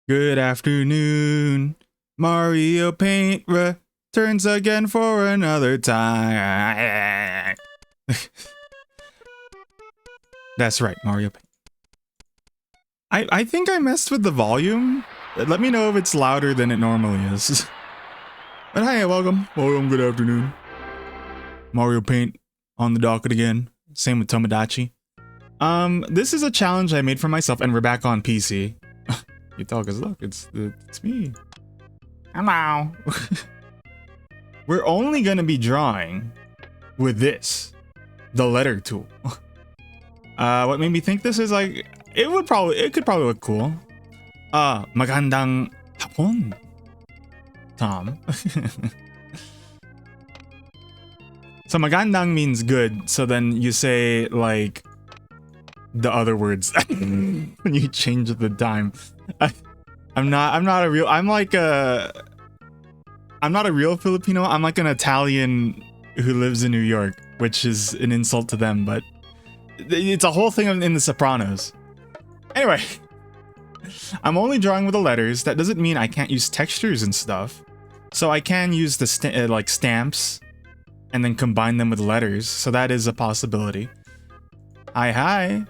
Good afternoon. Mario Paint returns again for another time. That's right, Mario Paint. I think I messed with the volume. Let me know if it's louder than it normally is. But hi, welcome. Welcome, good afternoon. Mario Paint on the docket again. Same with Tomodachi. This is a challenge I made for myself, and we're back on PC. You tell, cause look, it's me. Hello. We're only gonna be drawing with this, the letter tool. What made me think this is like, it could probably look cool. Magandang hapon, Tom. So magandang means good, so then you say like the other words when you change the time. I'm not a real Filipino. I'm like an Italian who lives in New York, which is an insult to them, but it's a whole thing in The Sopranos. Anyway, I'm only drawing with the letters. That doesn't mean I can't use textures and stuff. So I can use the like stamps and then combine them with letters. So that is a possibility. Hi.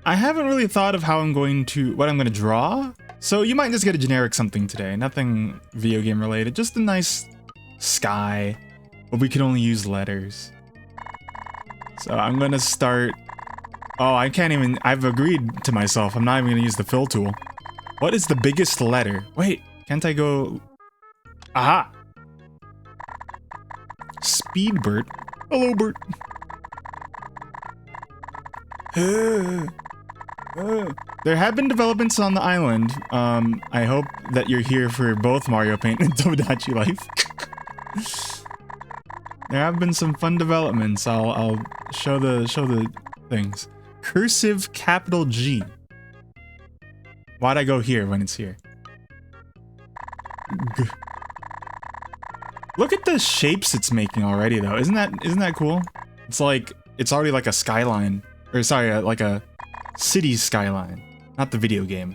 I haven't really thought of what I'm going to draw. So you might just get a generic something today. Nothing video game related. Just a nice sky. But we can only use letters. So I'm going to start. Oh, I've agreed to myself. I'm not even going to use the fill tool. What is the biggest letter? Wait, can't I go? Aha! Speedbert. Hello, Bert. There have been developments on the island. I hope that you're here for both Mario Paint and Tomodachi Life. There have been some fun developments. I'll show the things. Cursive capital G. Why'd I go here when it's here? Look at the shapes it's making already, though. Isn't that cool? It's already like a skyline, or sorry, like a city skyline, not the video game.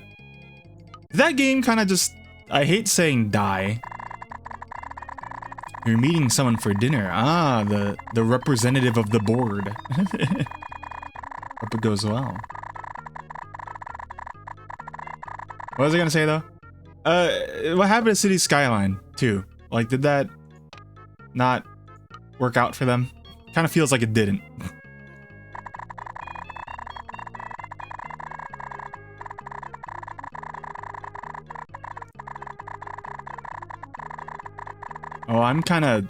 That game kind of just, I hate saying die. You're meeting someone for dinner. Ah, the representative of the board. Hope it goes well. What was I gonna say though? What happened to City Skyline too? Like, did that not work out for them? Kind of feels like it didn't. Oh, I'm kind of.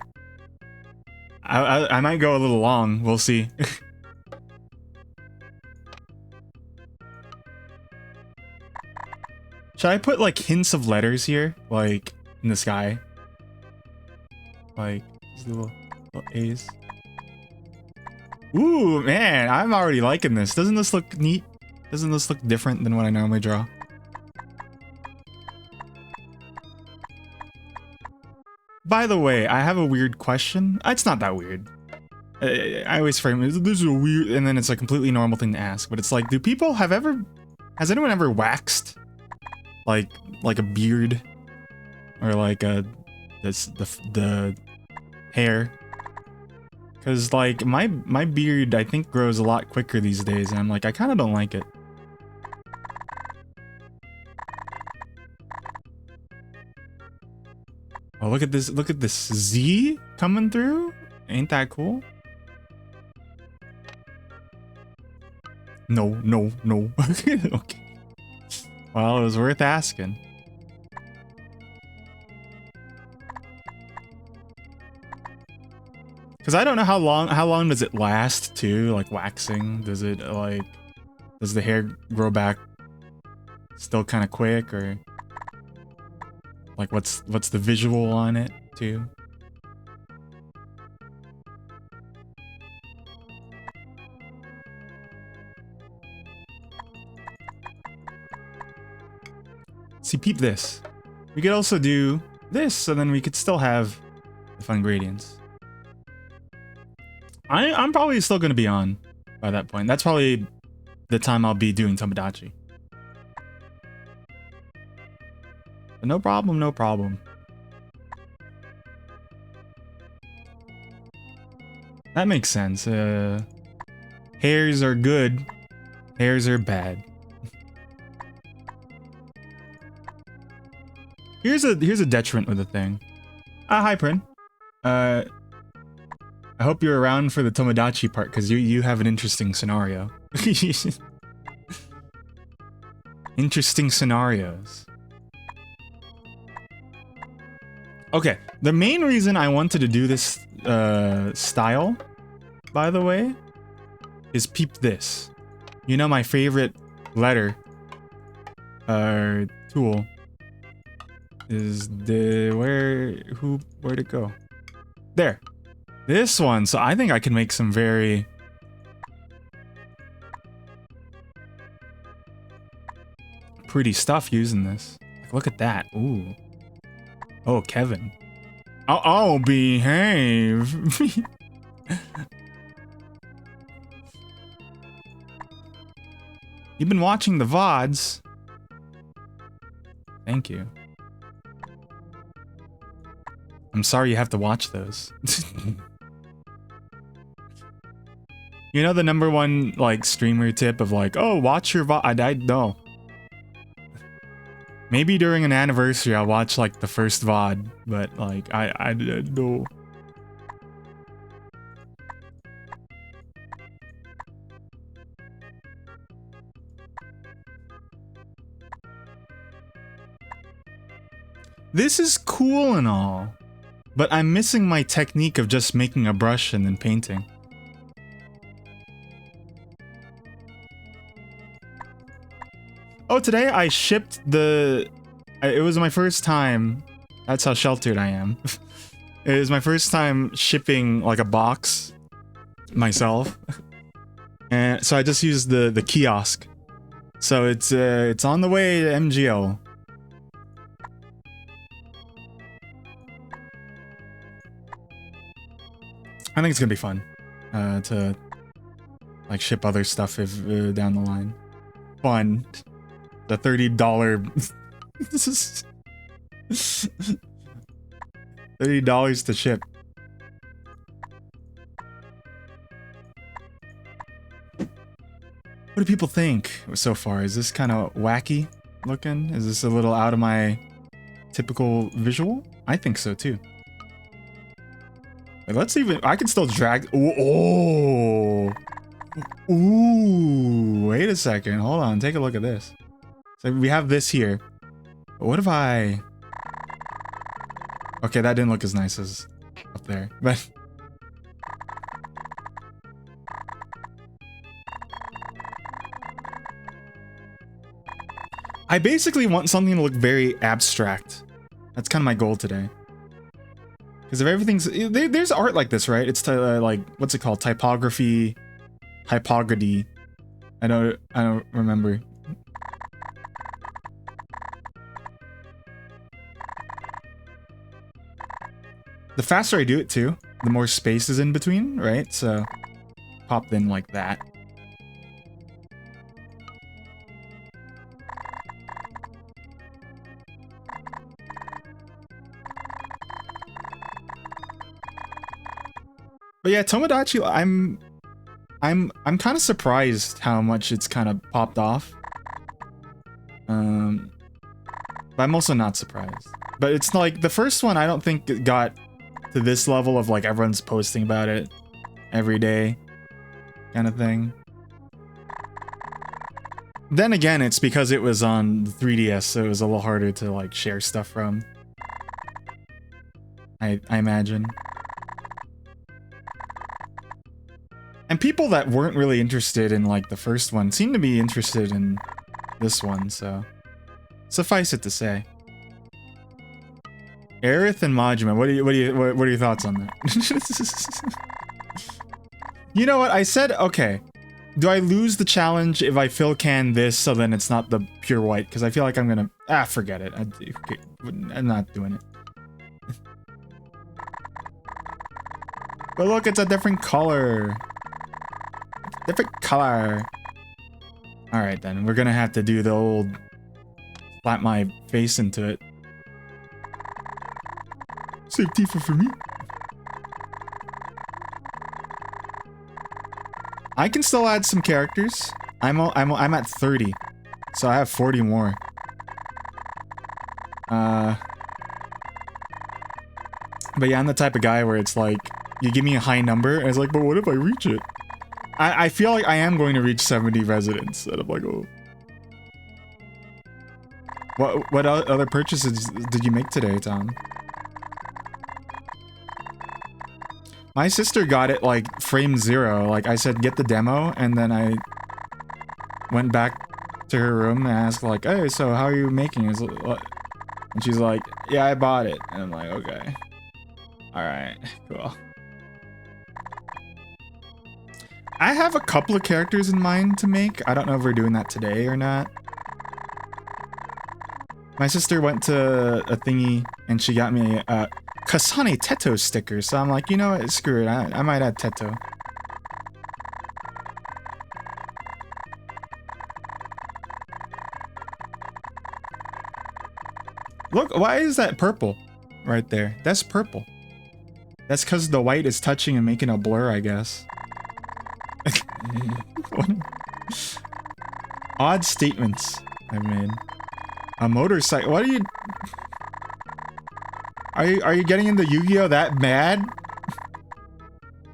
I might go a little long. We'll see. Should I put like hints of letters here, like in the sky? Like these little A's. Ooh, man, I'm already liking this. Doesn't this look neat? Doesn't this look different than what I normally draw? By the way, I have a weird question. It's not that weird. I always frame it, this is a weird, and then it's a completely normal thing to ask. But it's like, has anyone ever waxed? Like a beard? Or like the hair? Because like, my beard, I think, grows a lot quicker these days. And I'm like, I kind of don't like it. Oh, look at this Z coming through. Ain't that cool? No. Okay. Well, it was worth asking. Because I don't know how long does it last too, like waxing? Does the hair grow back still kind of quick, or like what's the visual on it too? See, peep this. We could also do this, so then we could still have the fun gradients. I'm probably still gonna be on by that point. That's probably the time I'll be doing Tomodachi. But no problem, no problem. That makes sense. Hairs are good. Hairs are bad. Here's a detriment with the thing. Hi Prin. I hope you're around for the Tomodachi part because you have an interesting scenario. Interesting scenarios. Okay, the main reason I wanted to do this style, by the way, is peep this. You know my favorite letter tool is where'd it go? There. This one. So I think I can make some very pretty stuff using this. Like, look at that. Ooh. Oh, Kevin. Oh, behave. You've been watching the VODs. Thank you. I'm sorry you have to watch those. You know the number one, like, streamer tip of like, oh, watch your VOD. I know. Maybe during an anniversary I'll watch like the first VOD, but like I know. This is cool and all, but I'm missing my technique of just making a brush and then painting. Oh, today I shipped the... It was my first time... That's how sheltered I am. It was my first time shipping like a box myself. And so I just used the kiosk. So it's on the way to MGL. I think it's gonna be fun to like ship other stuff if down the line. Fun. The $30 this is $30 to ship. What do people think so far? Is this kind of wacky looking? Is this a little out of my typical visual? I think so too. Wait, let's even... I can still drag... Ooh, oh! Ooh! Wait a second. Hold on. Take a look at this. So we have this here. But what if I... Okay, that didn't look as nice as up there. But... I basically want something to look very abstract. That's kind of my goal today. Because if everything's... There's art like this, right? It's like... What's it called? Typography... Typography. I don't remember. The faster I do it too, the more space is in between, right? So pop in like that. But yeah, Tomodachi, I'm kind of surprised how much it's kind of popped off. But I'm also not surprised. But it's like the first one, I don't think it got to this level of like everyone's posting about it every day kind of thing. Then again, it's because it was on the 3DS, so it was a little harder to like share stuff from. I imagine. And people that weren't really interested in like the first one seem to be interested in this one, so suffice it to say. Aerith and Majima, what are your thoughts on that? You know what? I said, okay, do I lose the challenge if I fill can this so then it's not the pure white? Because I feel like I'm gonna... forget it. I'm not doing it. But look, it's a different color. Different color. Alright then, we're gonna have to do the old... slap my face into it Save Tifa for me. I can still add some characters. I'm at 30, so I have 40 more. But yeah, I'm the type of guy where it's like, you give me a high number, and it's like, but what if I reach it? I feel like I am going to reach 70 residents, and I'm like, oh. What other purchases did you make today, Tom? My sister got it like frame 0. Like I said, get the demo, and then I went back to her room and asked like, hey, so how are you making it? And she's like, yeah, I bought it. And I'm like, okay. Alright, cool. I have a couple of characters in mind to make. I don't know if we're doing that today or not. My sister went to a thingy and she got me a Kasane Teto sticker, so I'm like, you know what, screw it, I might add Teto. Look, why is that purple right there? That's purple. That's because the white is touching and making a blur, I guess. Odd statements I've made. A motorcycle. What are you? Are you getting into Yu-Gi-Oh that mad?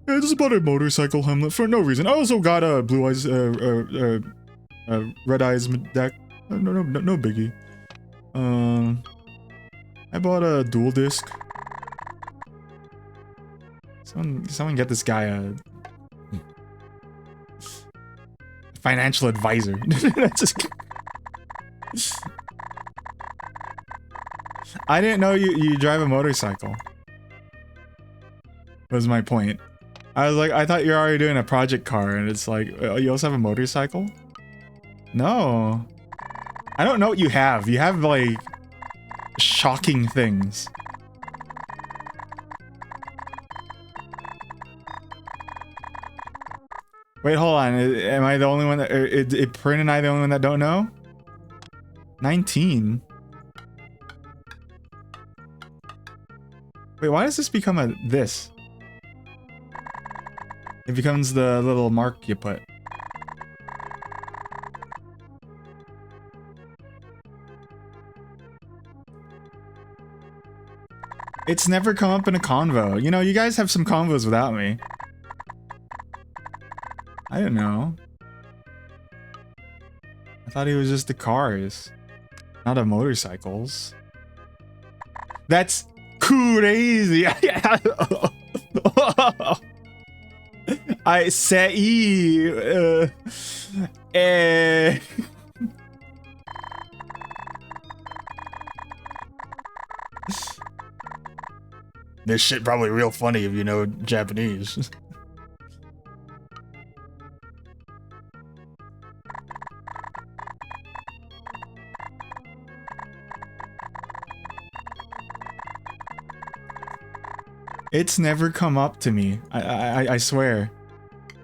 Yeah, just bought a motorcycle helmet for no reason. I also got a blue eyes, red eyes deck. No biggie. I bought a dual disc. Someone get this guy a financial advisor. I didn't know you drive a motorcycle. Was my point. I was like, I thought you're already doing a project car, and it's like, you also have a motorcycle? No. I don't know what you have. You have, like, shocking things. Wait, hold on. Am I the only one that... Is Prin and I the only one that don't know? 19? Wait, why does this become a... this? It becomes the little mark you put. It's never come up in a convo. You know, you guys have some convos without me. I don't know. I thought he was just the cars, not the motorcycles. That's crazy. I say, This shit probably real funny if you know Japanese. It's never come up to me. I swear.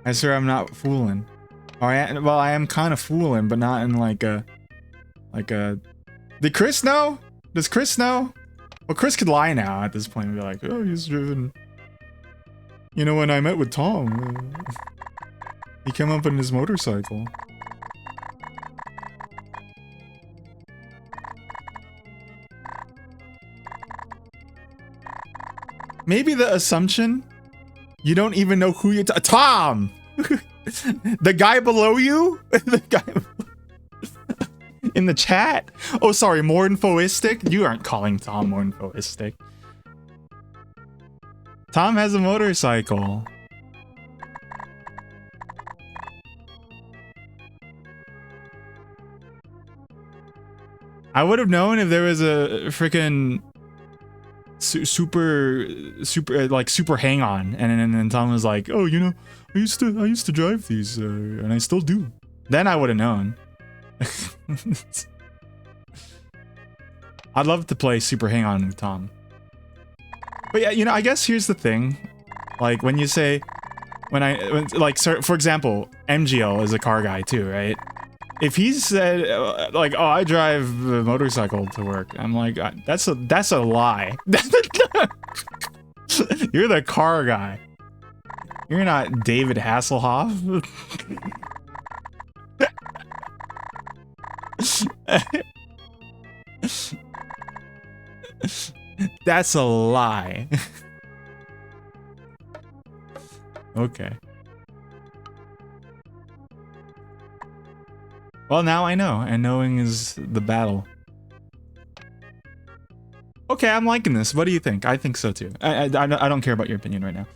I swear I'm not fooling. Or well, I am kind of fooling, but not in like a... Did Chris know? Does Chris know? Well, Chris could lie now at this point and be like, oh, he's driven... You know, when I met with Tom, he came up in his motorcycle. Maybe the assumption you don't even know who you're Tom! The guy below you? The guy in the chat? Oh, sorry, more infoistic? You aren't calling Tom more infoistic. Tom has a motorcycle. I would have known if there was a freaking super hang on, and then Tom was like, oh, you know, I used to drive these, and I still do. Then I would have known. I'd love to play super hang on with Tom. But yeah, you know, I guess here's the thing. Like when you say, like, for example, MGL is a car guy too, right? If he said like, oh, I drive a motorcycle to work, I'm like, that's a lie. You're the car guy. You're not David Hasselhoff. That's a lie. Okay. Well, now I know, and knowing is the battle. Okay, I'm liking this. What do you think? I think so too. I don't care about your opinion right now.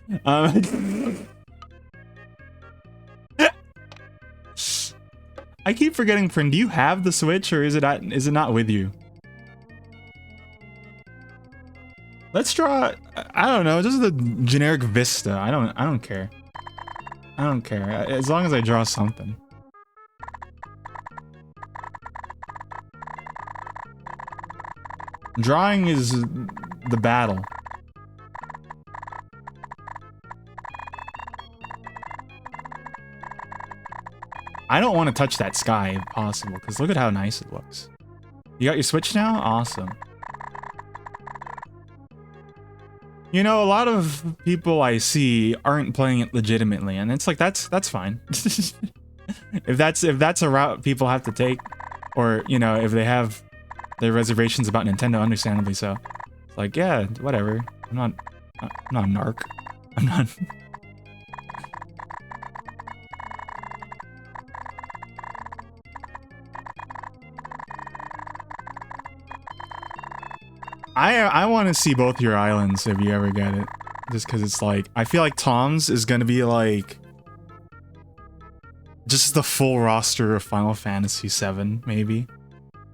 I keep forgetting, friend. Do you have the Switch, or is it not with you? Let's draw. I don't know. Just the generic Vista. I don't care. I don't care as long as I draw something. Drawing is the battle. I don't want to touch that sky if possible, because look at how nice it looks. You got your Switch now? Awesome. You know, a lot of people I see aren't playing it legitimately, and it's like that's fine. if that's a route people have to take, or you know, if they have their reservations about Nintendo, understandably so. It's like, yeah, whatever. I'm not a narc. I'm not. I want to see both your islands if you ever get it. Just because it's like, I feel like Tom's is going to be like just the full roster of Final Fantasy VII, maybe.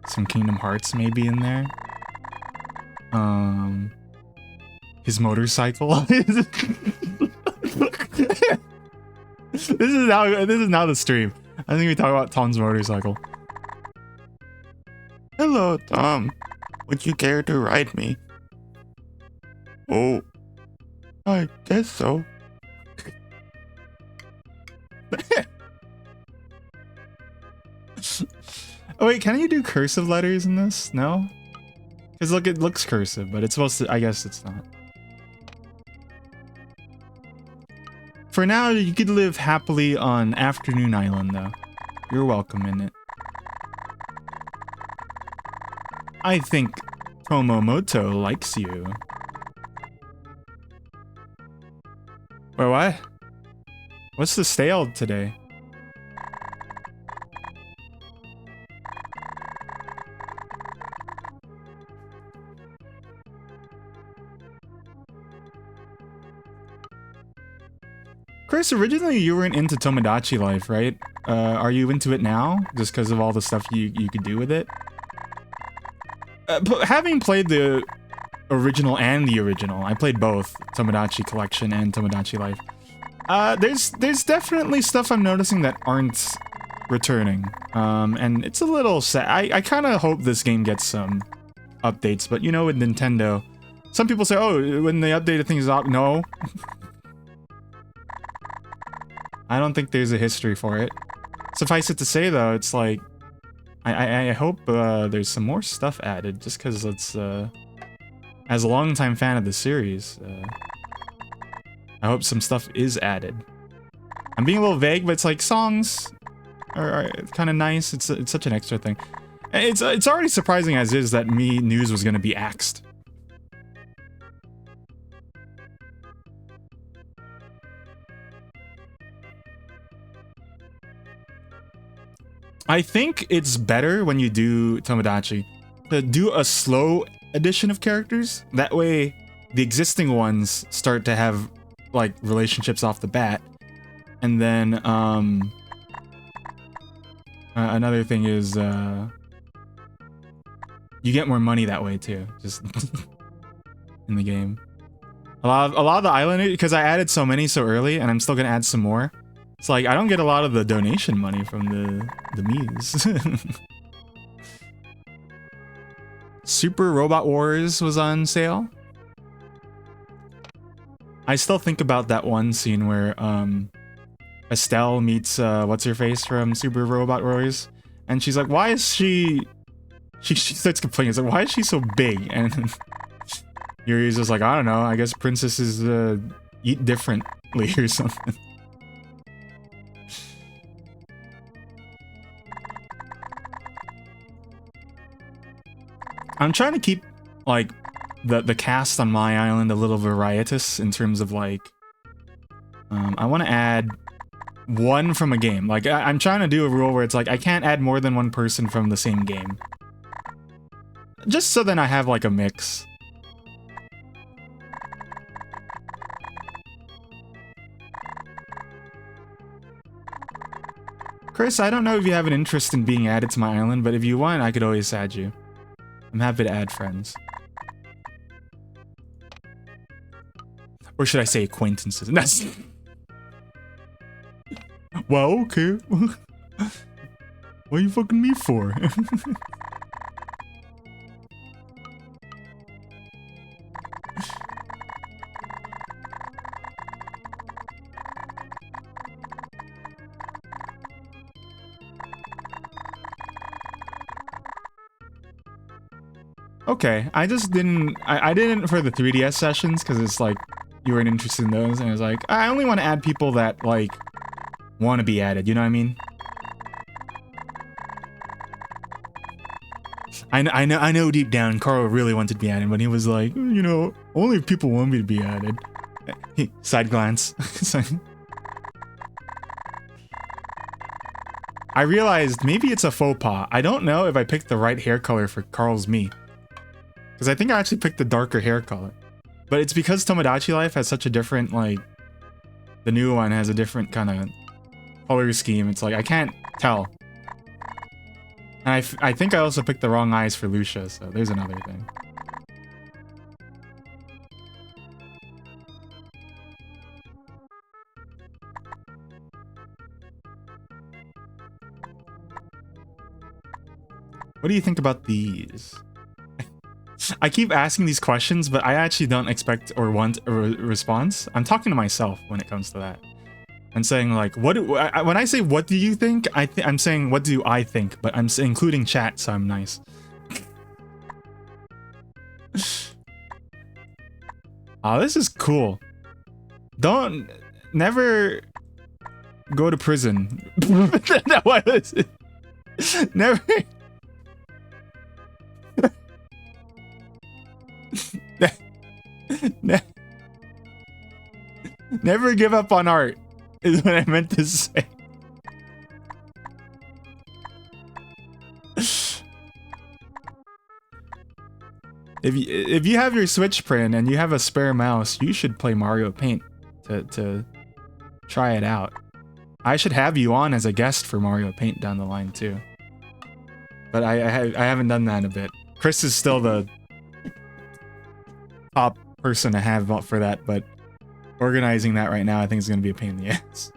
Some Kingdom Hearts maybe in there. His motorcycle. This is now the stream. I think we talk about Tom's motorcycle. Hello, Tom. Would you care to ride me? Oh, I guess so. Oh wait, can you do cursive letters in this? No? Because look, it looks cursive, but it's supposed to, I guess it's not. For now, you could live happily on Afternoon Island, though. You're welcome in it. I think Tomomoto likes you. Wait, what? What's the stale today? Chris, originally you weren't into Tomodachi Life, right? Are you into it now? Just because of all the stuff you could do with it? Having played the original and the original, I played both Tomodachi Collection and Tomodachi Life. There's definitely stuff I'm noticing that aren't returning, and it's a little sad. I kind of hope this game gets some updates, but you know, with Nintendo, some people say, "Oh, when they updated things up," no. I don't think there's a history for it. Suffice it to say, though, it's like I hope there's some more stuff added, just because it's as a longtime fan of the series, I hope some stuff is added. I'm being a little vague, but it's like songs are kind of nice. It's such an extra thing. It's already surprising as is that Mii News was gonna be axed. I think it's better when you do Tomodachi to do a slow addition of characters. That way, the existing ones start to have like relationships off the bat, and then another thing is you get more money that way too, just in the game. A lot of the island, because I added so many so early, and I'm still gonna add some more. It's like I don't get a lot of the donation money from the Miis. Super Robot Wars was on sale. I still think about that one scene where Estelle meets what's her face from Super Robot Wars, and she's like, "Why is she?" She starts complaining. It's like, "Why is she so big?" And Yuri's just like, I don't know, I guess princesses eat differently or something. I'm trying to keep, like, the cast on my island a little varietous in terms of, like, I want to add one from a game. Like, I'm trying to do a rule where it's like, I can't add more than one person from the same game. Just so then I have, like, a mix. Chris, I don't know if you have an interest in being added to my island, but if you want, I could always add you. I'm happy to add friends. Or should I say acquaintances? That's... Well, okay. What are you fucking me for? Okay, I just didn't... I didn't for the 3DS sessions, because it's like, you weren't interested in those, and I was like, I only want to add people that, like, want to be added, you know what I mean? I know deep down Carl really wanted to be added, but he was like, you know, only if people want me to be added. Side glance. I realized maybe it's a faux pas. I don't know if I picked the right hair color for Carl's me. Because I think I actually picked the darker hair color. But it's because Tomodachi Life has such a different, like... The new one has a different kind of color scheme. It's like, I can't tell. And I think I also picked the wrong eyes for Lucia, so there's another thing. What do you think about these? I keep asking these questions, but I actually don't expect or want a response. I'm talking to myself when it comes to that. I'm saying, like, when I say what do you think, I'm saying what do I think, but I'm including chat, so I'm nice. Oh, this is cool. Never go to prison. What is it? Never. Never give up on art, is what I meant to say. If you have your Switch print and you have a spare mouse, you should play Mario Paint to try it out. I should have you on as a guest for Mario Paint down the line too. But I haven't done that in a bit. Chris is still the top person to have for that, but organizing that right now I think is going to be a pain in the ass.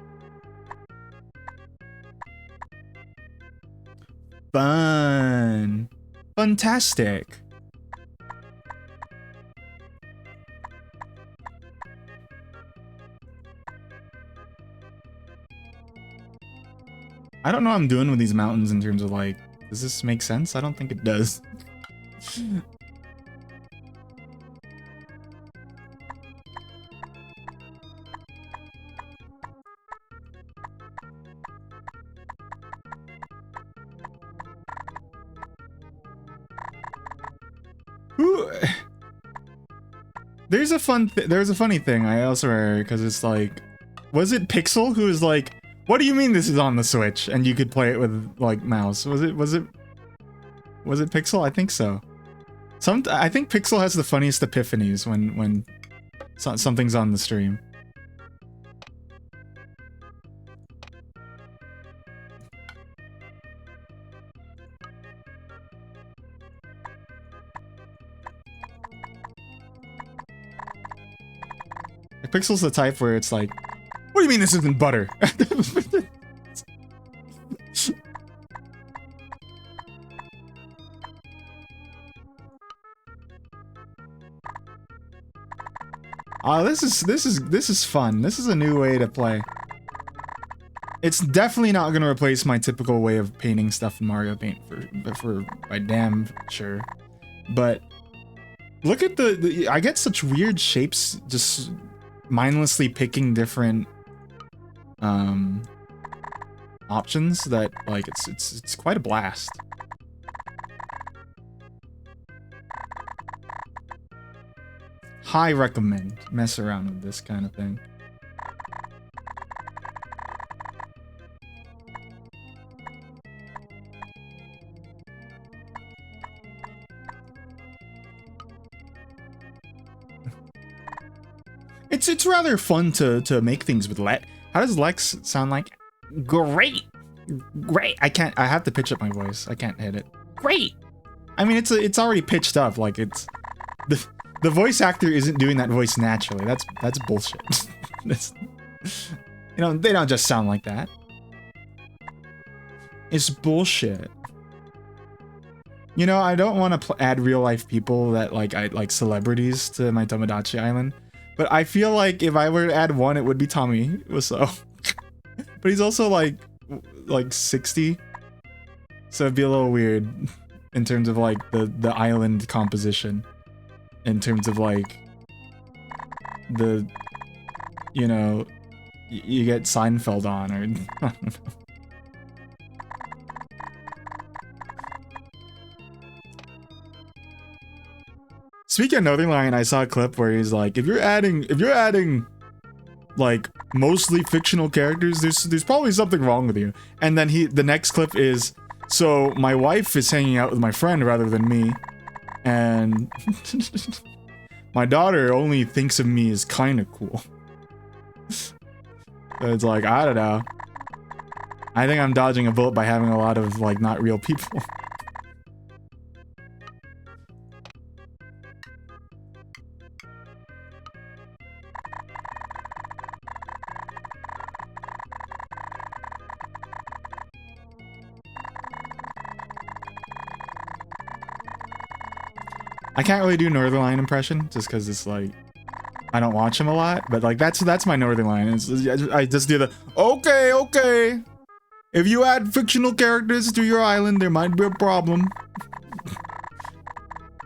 Fun. Fantastic. I don't know what I'm doing with these mountains in terms of, like, does this make sense? I don't think it does. There's a funny thing I also heard, because it's like, was it Pixel who was like, what do you mean this is on the Switch and you could play it with, like, mouse? Was it Pixel? I think so. I think Pixel has the funniest epiphanies when something's on the stream. Pixel's the type where it's like, what do you mean this isn't butter? This is fun. This is a new way to play. It's definitely not gonna replace my typical way of painting stuff in Mario Paint for by damn sure. But Look at I get such weird shapes just mindlessly picking different options that like it's quite a blast. High recommend. Mess around with this kind of thing. It's rather fun to make things with Lex. How does Lex sound like? Great, great. I have to pitch up my voice. I can't hit it. Great. I mean, it's already pitched up. Like it's the voice actor isn't doing that voice naturally. That's bullshit. That's, you know, they don't just sound like that. It's bullshit. You know, I don't want to add real life people that like celebrities to my Tomodachi Island. But I feel like if I were to add one, it would be Tommy Wiseau. But he's also like 60. So it'd be a little weird in terms of like the island composition. In terms of like the, you know, you get Seinfeld on or I don't know. Speaking of Northernlion, I saw a clip where he's like, if you're adding like mostly fictional characters, there's probably something wrong with you. And then the next clip is, so my wife is hanging out with my friend rather than me, and my daughter only thinks of me as kind of cool. So it's like, I don't know. I think I'm dodging a bullet by having a lot of like not real people. I can't really do Northernlion impression just because it's like I don't watch him a lot, but like that's my Northernlion. I just do the okay. If you add fictional characters to your island, there might be a problem.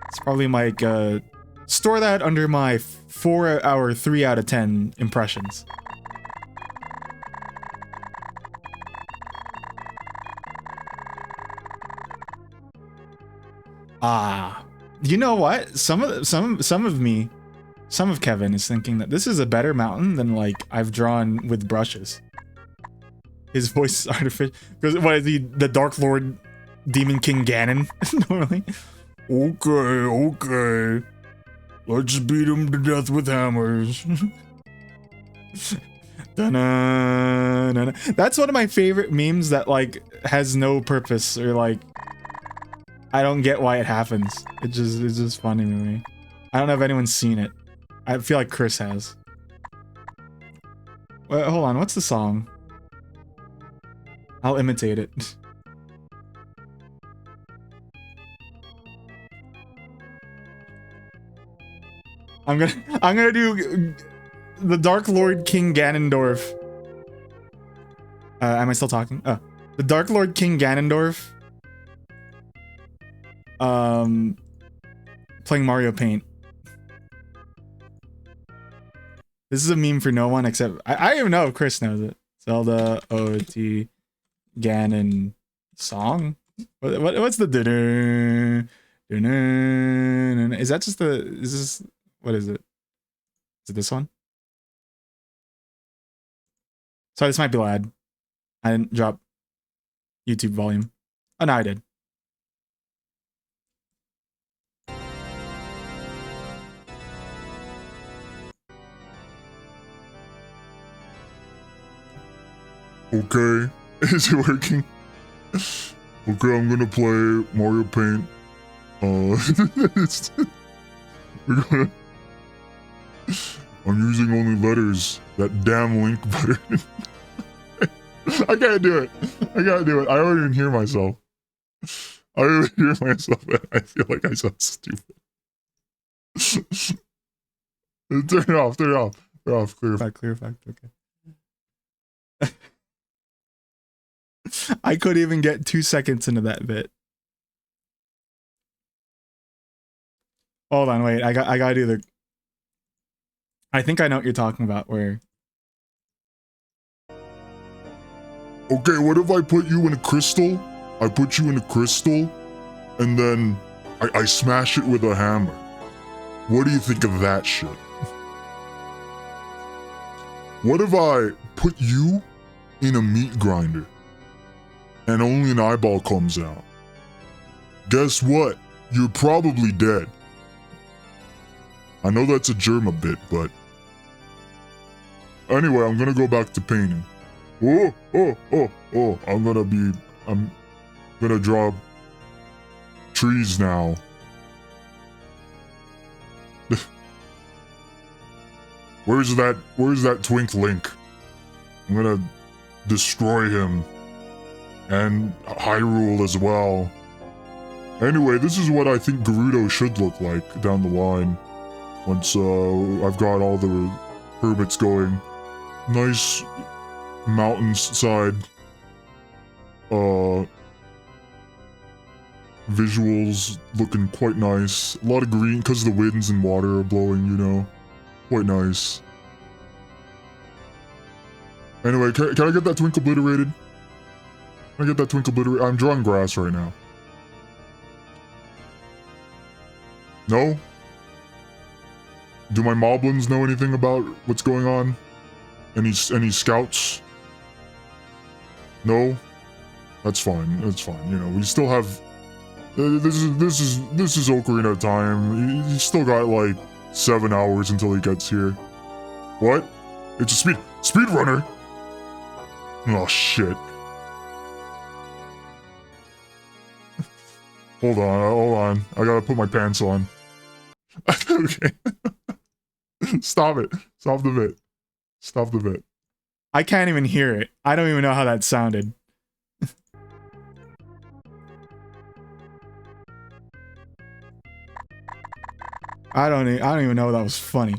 It's probably like store that under my 4-hour 3 out of 10 impressions. Ah. You know what? Some of Kevin is thinking that this is a better mountain than like I've drawn with brushes. His voice is artificial. Because what is he? The Dark Lord, Demon King Ganon? Normally. Okay. Let's beat him to death with hammers. That's one of my favorite memes that like has no purpose or like. I don't get why it happens. It's just funny to me. I don't know if anyone's seen it. I feel like Chris has. Wait, hold on, what's the song? I'll imitate it. I'm gonna do the Dark Lord King Ganondorf. Am I still talking? Oh, the Dark Lord King Ganondorf. Playing Mario Paint. This is a meme for no one except I don't even know if Chris knows it. Zelda OT Ganon song. What's the dinner? Is that just the? Is this what is it? Is it this one? Sorry, this might be loud. I didn't drop YouTube volume. Oh no, I did. Okay, is it working? Okay, I'm gonna play Mario Paint. I'm using only letters. That damn link button. I can't do it. I can't do it. I don't even hear myself. I don't even hear myself. I feel like I sound stupid. Turn it off. Turn it off. Turn it off. Clear effect. Clear effect. Okay. I couldn't even get 2 seconds into that bit. Hold on, wait. I gotta do the. I think I know what you're talking about. Where? Okay, what if I put you in a crystal? I put you in a crystal, and then I smash it with a hammer. What do you think of that shit? What if I put you in a meat grinder, and only an eyeball comes out? Guess what? You're probably dead. I know that's a germ a bit, but... Anyway, I'm gonna go back to painting. I'm gonna draw trees now. Where's that Twink Link? I'm gonna destroy him. And Hyrule as well. Anyway, this is what I think Gerudo should look like down the line. Once I've got all the hermits going. Nice mountainside visuals looking quite nice. A lot of green because the winds and water are blowing, you know. Quite nice. Anyway, can I get that Twink obliterated? Can I get that Twink obliterated? I'm drawing grass right now. No? Do my moblins know anything about what's going on? Any scouts? No? That's fine. That's fine. You know, we still have. This is Ocarina of Time. He's still got like 7 hours until he gets here. What? It's a speedrunner. Oh shit. Hold on. I gotta put my pants on. Okay. Stop it. Stop the bit. Stop the bit. I can't even hear it. I don't even know how that sounded. I don't even know that was funny.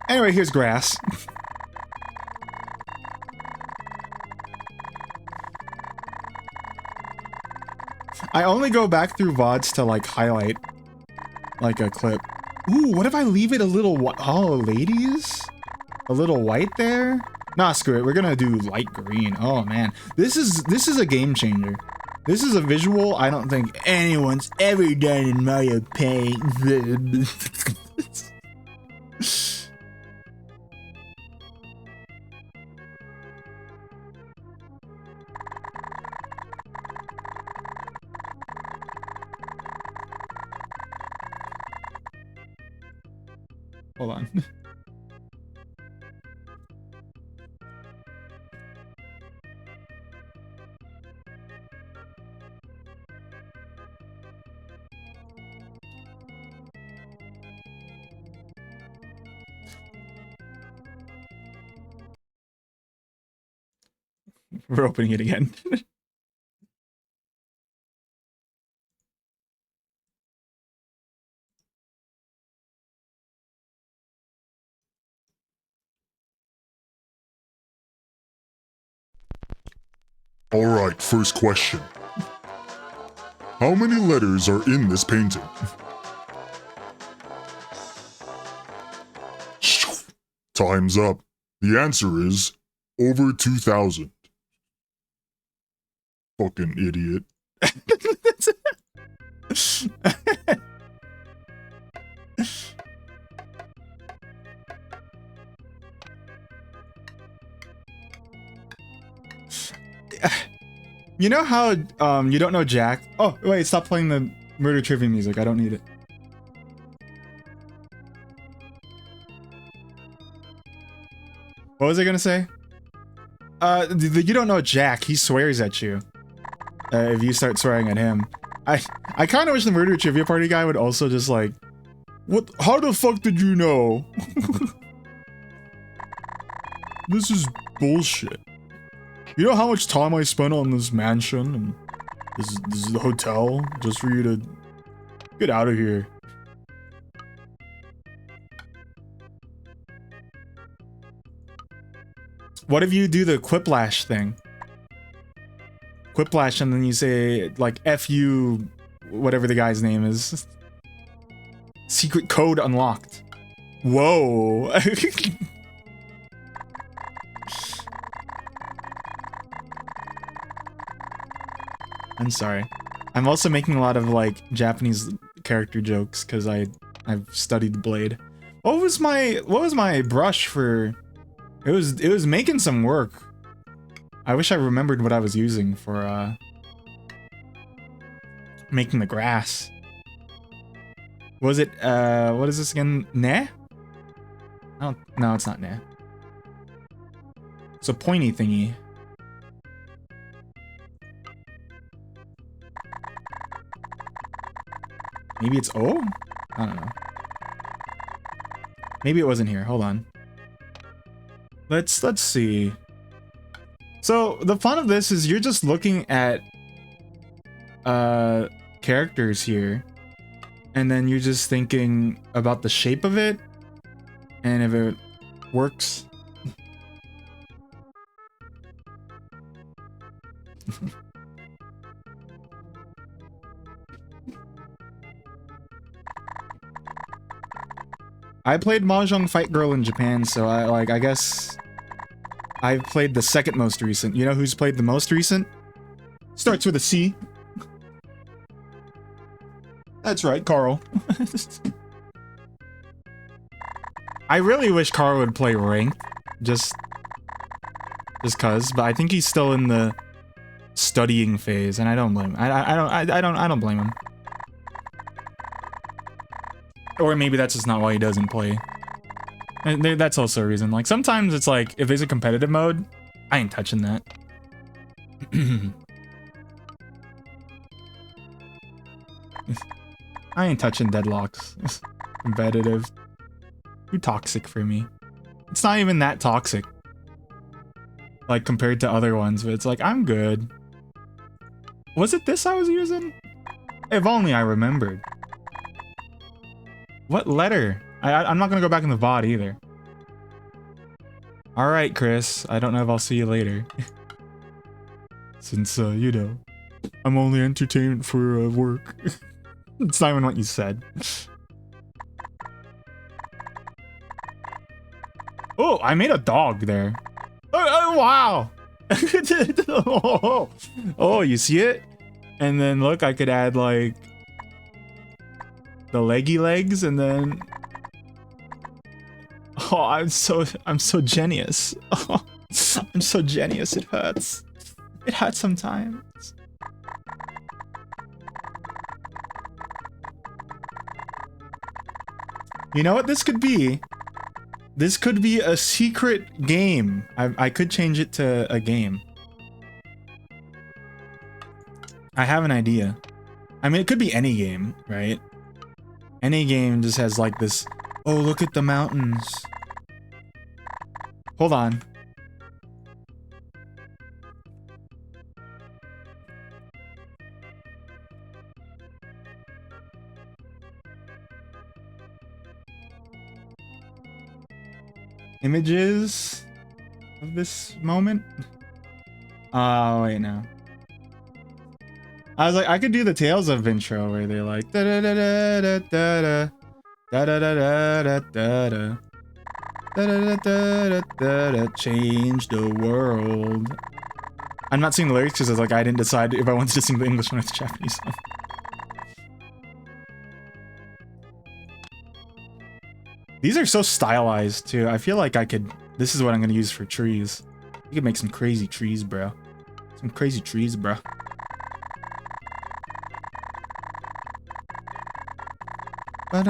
Anyway, here's grass. I only go back through VODs to like highlight like a clip. Ooh, what if I leave it a little oh, ladies? A little white there? Nah, screw it. We're gonna do light green. Oh man, this is a game changer. This is a visual I don't think anyone's ever done in Mario Paint. Hold on. We're opening it again. Alright, first question. How many letters are in this painting? Time's up. The answer is over 2,000. Fucking idiot. You know how you don't know Jack? Oh wait, stop playing the murder trivia music. I don't need it. What was I gonna say? You don't know Jack. He swears at you. If you start swearing at him. I kind of wish the murder trivia party guy would also just like, what? How the fuck did you know? This is bullshit. You know how much time I spent on this mansion and this is the hotel just for you to get out of here. What if you do the Quiplash thing? Quiplash and then you say like FU, whatever the guy's name is. Secret code unlocked. Whoa. I'm sorry. I'm also making a lot of like Japanese character jokes because I've studied Blade. What was my brush for? It was making some work. I wish I remembered what I was using for making the grass. Was it what is this again? Ne? Oh no, it's not ne. It's a pointy thingy. Maybe it's O? I don't know. Maybe it wasn't here. Hold on. Let's see. So the fun of this is you're just looking at characters here, and then you're just thinking about the shape of it and if it works. I played Mahjong Fight Girl in Japan, so I guess I've played the second most recent. You know who's played the most recent? Starts with a C. That's right, Carl. I really wish Carl would play ranked, just cause, but I think he's still in the studying phase, and I don't blame him. I don't blame him. Or maybe that's just not why he doesn't play. And that's also a reason. Like, sometimes it's like, if there's a competitive mode, I ain't touching that. I ain't touching deadlocks. Competitive. Too toxic for me. It's not even that toxic. Like, compared to other ones, but it's like, I'm good. Was it this I was using? If only I remembered. What letter? I'm not gonna go back in the VOD either. Alright, Chris. I don't know if I'll see you later. Since, you know, I'm only entertainment for work. It's not even what you said. Oh, I made a dog there. Oh wow! Oh, you see it? And then look, I could add like the leggy legs, and then oh, I'm so genius. Oh, I'm so genius. It hurts. It hurts sometimes. You know what this could be? This could be a secret game. I could change it to a game. I have an idea. I mean, it could be any game, right? Any game just has like this, oh, look at the mountains. Hold on. Images of this moment? Oh, wait, no. I was like, I could do the Tales of intro where they're like da da da da da da da da da da da da da da da da, change the world. I'm not singing the lyrics because I was like, I didn't decide if I wanted to sing the English one or the Japanese one. These are so stylized too. I feel like I could. This is what I'm gonna use for trees. You could make some crazy trees, bro. Some crazy trees, bro. I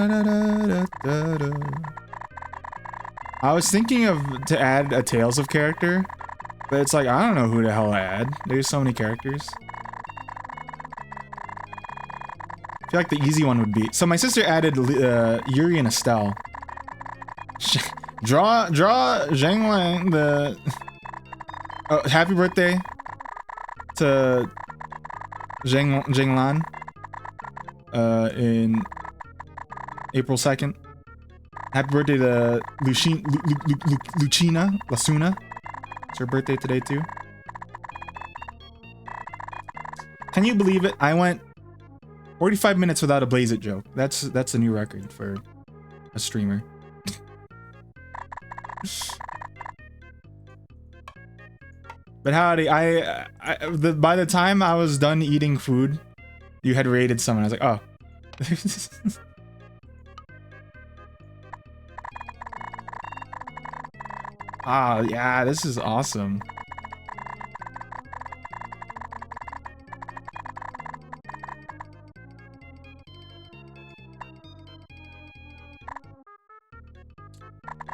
was thinking of to add a Tales of character, but it's like, I don't know who the hell to add. There's so many characters. I feel like the easy one would be... So my sister added Yuri and Estelle. Draw Zheng Lang the... Oh, happy birthday to Zheng Lan in April 2nd. Happy birthday to Lucina Lasuna. It's her birthday today too. Can you believe it? I went 45 minutes without a Blaze It joke. That's a new record for a streamer. But howdy, by the time I was done eating food, you had raided someone. I was like, oh. Ah, yeah, this is awesome.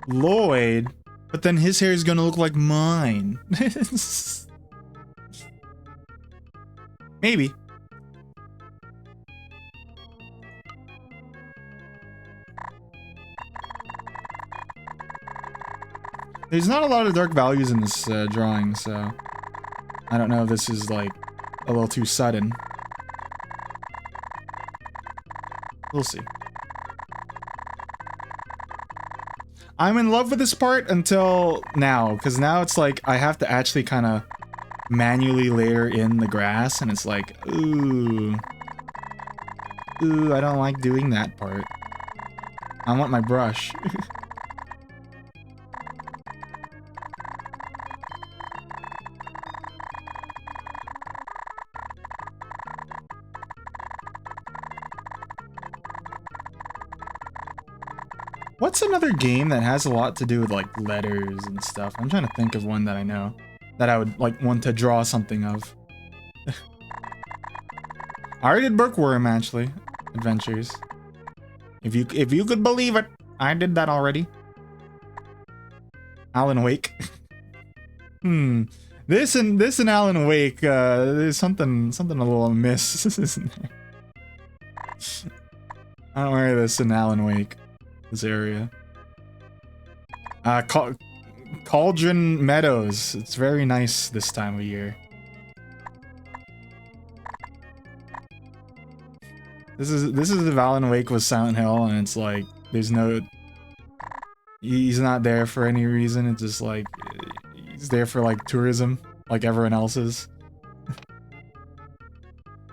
Lloyd, but then his hair is gonna look like mine. Maybe. There's not a lot of dark values in this drawing, so I don't know if this is like a little too sudden. We'll see. I'm in love with this part until now, because now it's like I have to actually kind of manually layer in the grass, and it's like, ooh, I don't like doing that part. I want my brush. What's another game that has a lot to do with like letters and stuff? I'm trying to think of one that I know that I would like want to draw something of. I already did Bookworm actually, Adventures. If you could believe it, I did that already. Alan Wake. This and Alan Wake, there's something a little amiss, isn't there? I don't worry, this in Alan Wake. This area. Cauldron Meadows. It's very nice this time of year. This is if Alan Wake was Silent Hill, and it's like there's no. He's not there for any reason. It's just like he's there for like tourism, like everyone else is.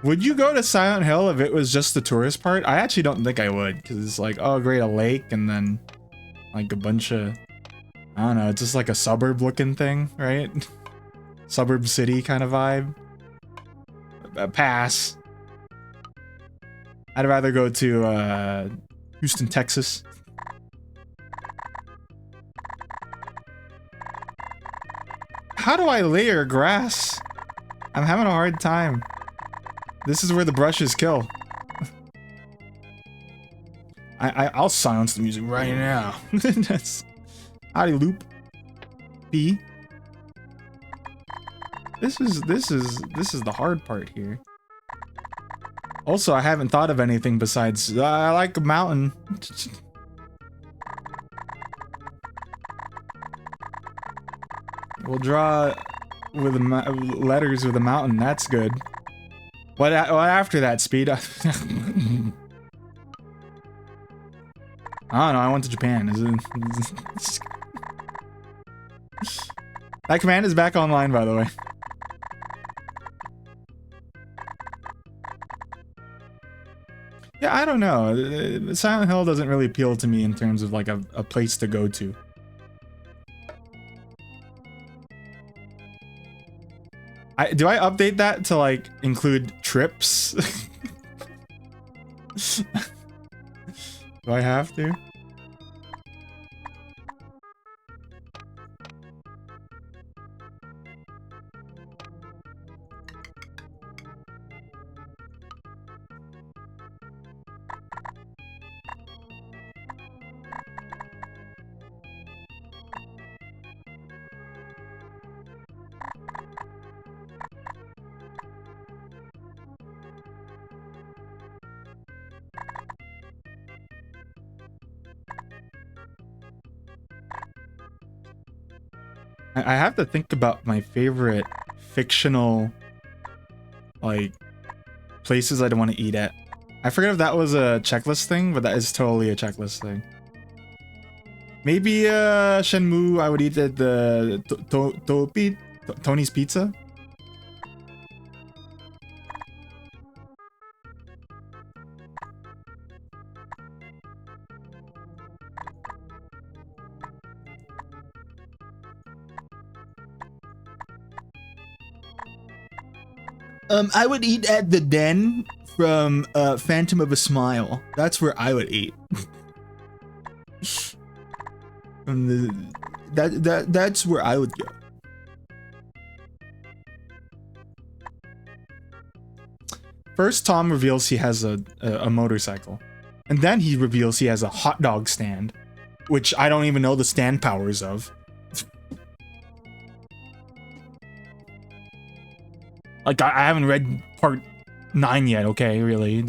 Would you go to Silent Hill if it was just the tourist part? I actually don't think I would, because it's like, oh great, a lake, and then like a bunch of, I don't know, it's just like a suburb looking thing, right? Suburb city kind of vibe. Pass. I'd rather go to Houston, Texas. How do I layer grass? I'm having a hard time. This is where the brushes kill. I'll silence the music right now. That's howdy loop. B. This is the hard part here. Also, I haven't thought of anything besides I like a mountain. We'll draw with letters with a mountain. That's good. What after that, Speed? I don't know, I went to Japan. That command is back online, by the way. Yeah, I don't know. Silent Hill doesn't really appeal to me in terms of like a place to go to. Do I update that to like include trips? Do I have to? I have to think about my favorite fictional, like, places I'd want to eat at. I forget if that was a checklist thing, but that is totally a checklist thing. Maybe Shenmue, I would eat at the Tony's Pizza. I would eat at the Den from Phantom of a Smile. That's where I would eat. From that's where I would go. First, Tom reveals he has a motorcycle, and then he reveals he has a hot dog stand, which I don't even know the stand powers of. Like, I haven't read part 9 yet, okay, really.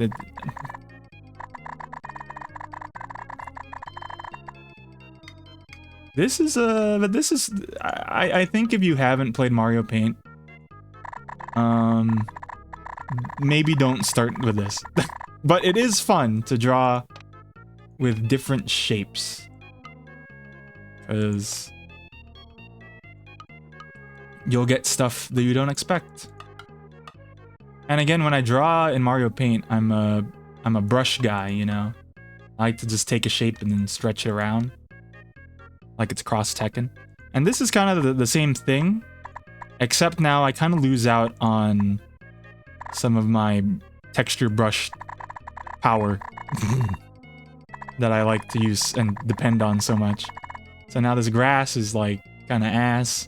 This is, I think if you haven't played Mario Paint, maybe don't start with this. But it is fun to draw with different shapes. Because you'll get stuff that you don't expect. And again, when I draw in Mario Paint, I'm a brush guy, you know? I like to just take a shape and then stretch it around. Like it's cross Tekken. And this is kind of the same thing, except now I kind of lose out on some of my texture brush power that I like to use and depend on so much. So now this grass is like kind of ass.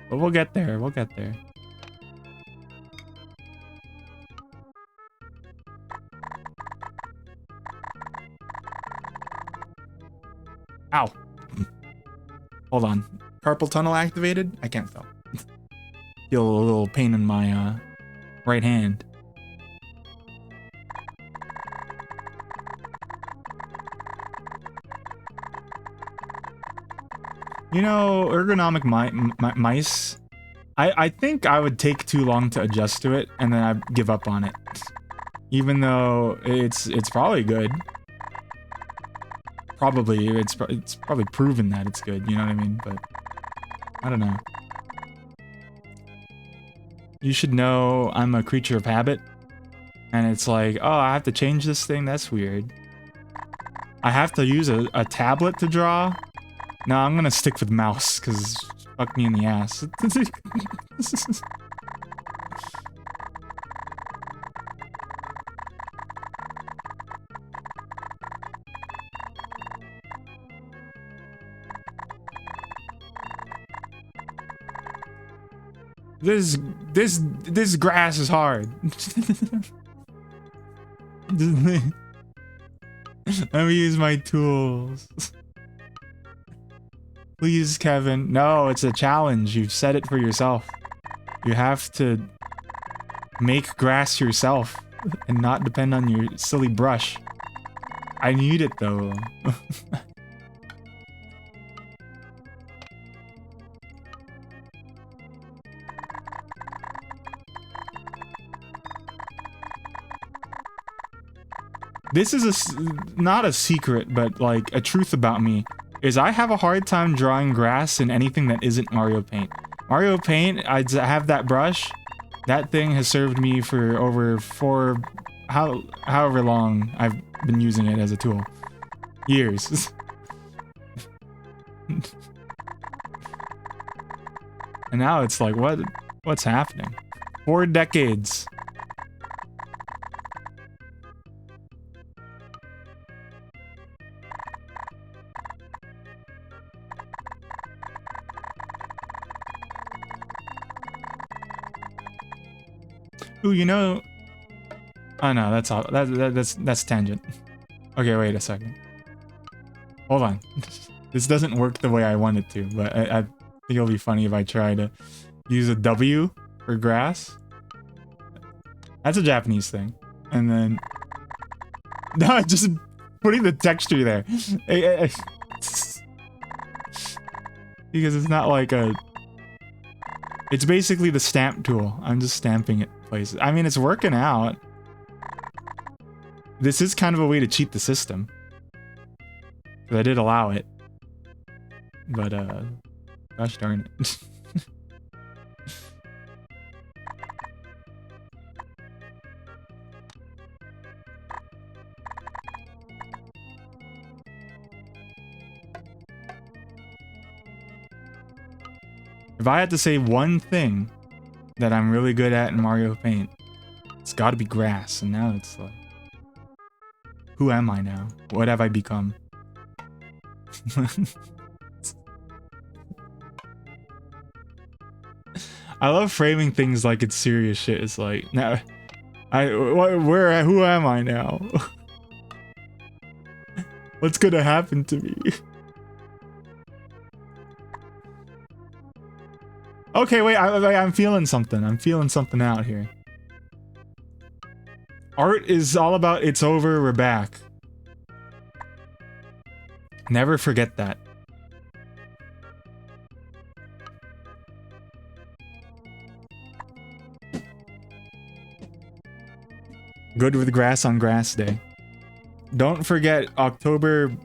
But we'll get there, we'll get there. Ow. Hold on. Carpal tunnel activated? I can't tell. Feel a little pain in my right hand. You know, ergonomic mice, I think I would take too long to adjust to it, and then I'd give up on it. Even though it's probably good. Probably, it's probably proven that it's good, you know what I mean? But, I don't know. You should know I'm a creature of habit. And it's like, oh, I have to change this thing? That's weird. I have to use a tablet to draw? No, I'm gonna stick with mouse, because fuck me in the ass. This grass is hard. Let me use my tools. Please, Kevin. No, it's a challenge. You've set it for yourself. You have to make grass yourself and not depend on your silly brush. I need it though. This is not a secret, but like a truth about me, is I have a hard time drawing grass in anything that isn't Mario Paint. Mario Paint, I have that brush. That thing has served me for over however long I've been using it as a tool. Years. And now it's like, what's happening? 4 decades. Ooh, you know... Oh no, that's all. That's tangent. Okay, wait a second. Hold on. This doesn't work the way I want it to, but I think it'll be funny if I try to use a W for grass. That's a Japanese thing. And then... No, just putting the texture there. Because it's not like a... It's basically the stamp tool. I'm just stamping it places. I mean, it's working out. This is kind of a way to cheat the system. Because I did allow it. But, gosh darn it. If I had to say one thing that I'm really good at in Mario Paint. It's got to be grass, and now it's like, who am I now? What have I become? I love framing things like it's serious shit. It's like, now, who am I now? What's gonna happen to me? Okay, wait, I'm feeling something. I'm feeling something out here. Art is all about it's over, we're back. Never forget that. Good with grass on grass day. Don't forget October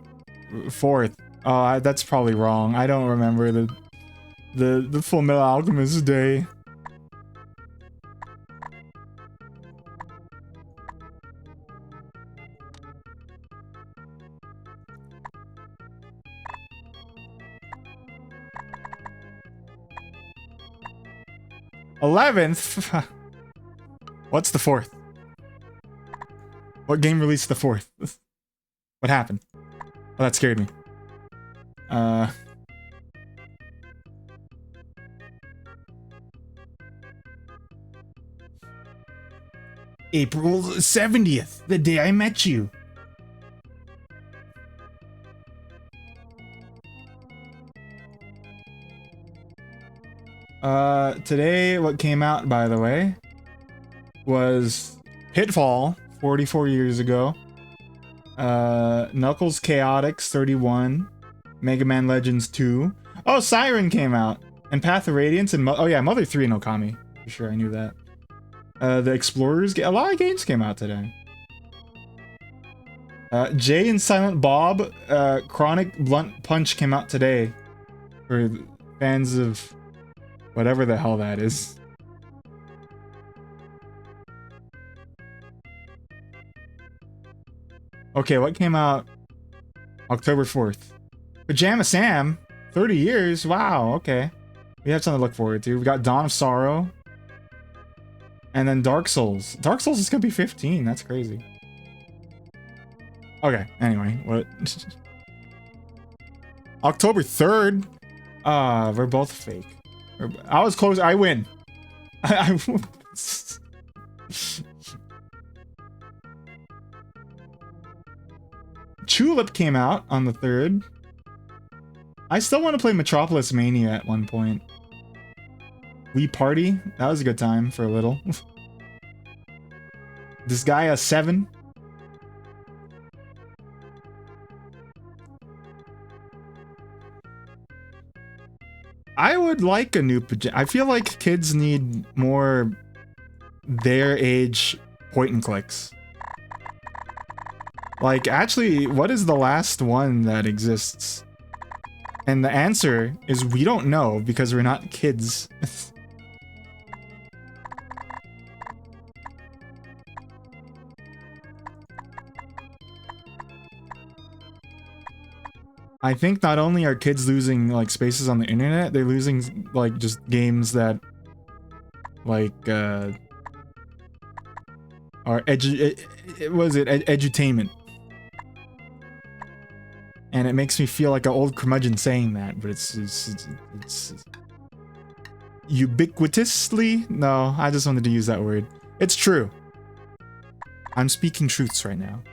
4th. Oh, that's probably wrong. I don't remember the Full Metal Alchemist day. $11th? What's the 4th? What game released the 4th? What happened? Oh, that scared me. April 70th, the day I met you. Today, what came out, by the way, was Pitfall, 44 years ago. Knuckles Chaotix, 31. Mega Man Legends 2. Oh, Siren came out. And Path of Radiance and oh yeah, Mother 3 and Okami. For sure, I knew that. The Explorers, a lot of games came out today. Jay and Silent Bob, Chronic Blunt Punch came out today. For fans of whatever the hell that is. Okay, what came out October 4th? Pajama Sam, 30 years, wow, okay. We have something to look forward to. We got Dawn of Sorrow. And then Dark Souls. Dark Souls is gonna be 15, that's crazy. Okay, anyway, what? October 3rd? We're both fake. I was close, I win. Tulip came out on the 3rd. I still want to play Metropolis Mania at one point. Wii Party, that was a good time for a little. Disgaea 7. I would like a new pajama. I feel like kids need more their age point and clicks. Like, actually, what is the last one that exists? And the answer is we don't know because we're not kids. I think not only are kids losing, like, spaces on the internet, they're losing, like, just games that, like, are edutainment. And it makes me feel like an old curmudgeon saying that, but it's ubiquitously? No, I just wanted to use that word. It's true. I'm speaking truths right now.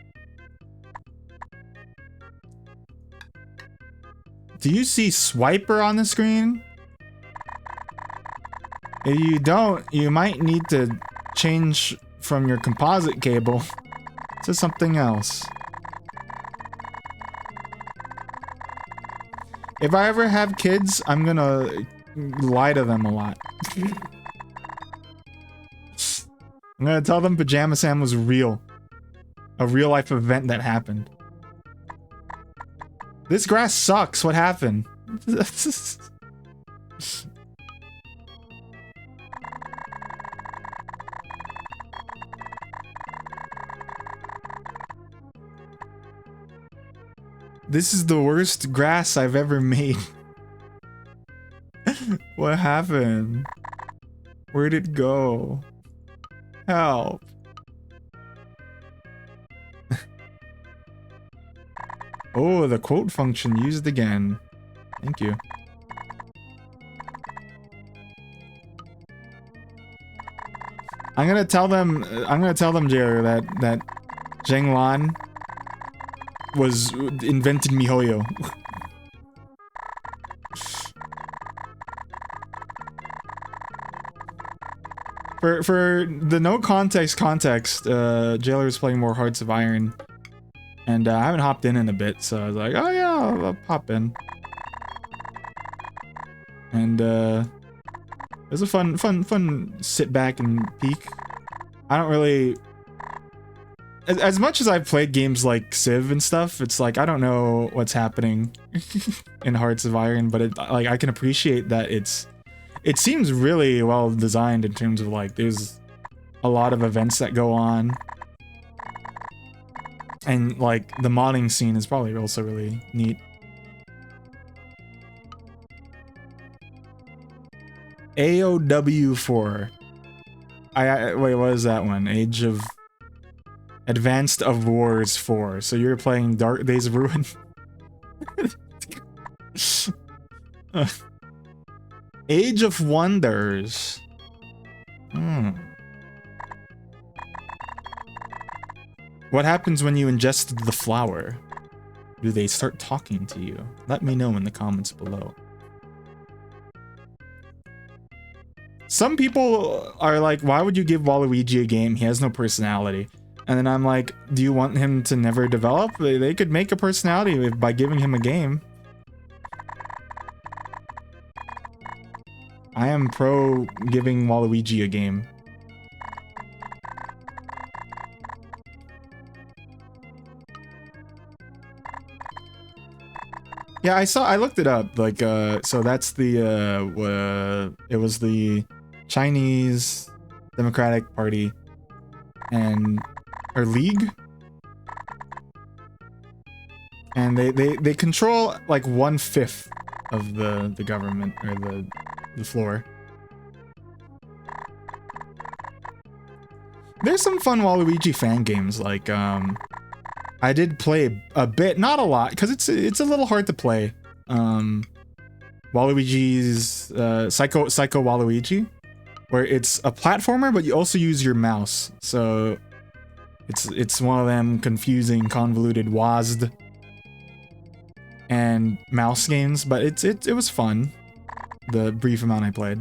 Do you see Swiper on the screen? If you don't, you might need to change from your composite cable to something else. If I ever have kids, I'm gonna lie to them a lot. I'm gonna tell them Pajama Sam was real. A real life event that happened. This grass sucks, what happened? This is the worst grass I've ever made. What happened? Where'd it go? Help. Oh, the quote function used again. Thank you. I'm gonna tell them, Jailer, that Zheng Lan was invented MiHoYo. For the no context, Jailer is playing more Hearts of Iron, and I haven't hopped in a bit, so I was like, oh yeah, I'll pop in. And it was a fun sit back and peek. I don't really, as much as I've played games like Civ and stuff, it's like I don't know what's happening in Hearts of Iron, but like I can appreciate that it seems really well designed in terms of like there's a lot of events that go on, and like the modding scene is probably also really neat. AOW4. Wait, what is that one? Age of Advanced of Wars 4. So you're playing Dark Days of Ruin? Age of Wonders. What happens when you ingested the flower? Do they start talking to you? Let me know in the comments below. Some people are like, why would you give Waluigi a game? He has no personality. And then I'm like, do you want him to never develop? They could make a personality by giving him a game. I am pro giving Waluigi a game. Yeah, I looked it up, like, so that's the, it was the Chinese Democratic Party or League? And they control, like, 1/5 of the government, or the floor. There's some fun Waluigi fan games, like, I did play a bit, not a lot, because it's a little hard to play. Waluigi's Psycho Waluigi, where it's a platformer, but you also use your mouse. So it's one of them confusing, convoluted WASD and mouse games, but it was fun. The brief amount I played.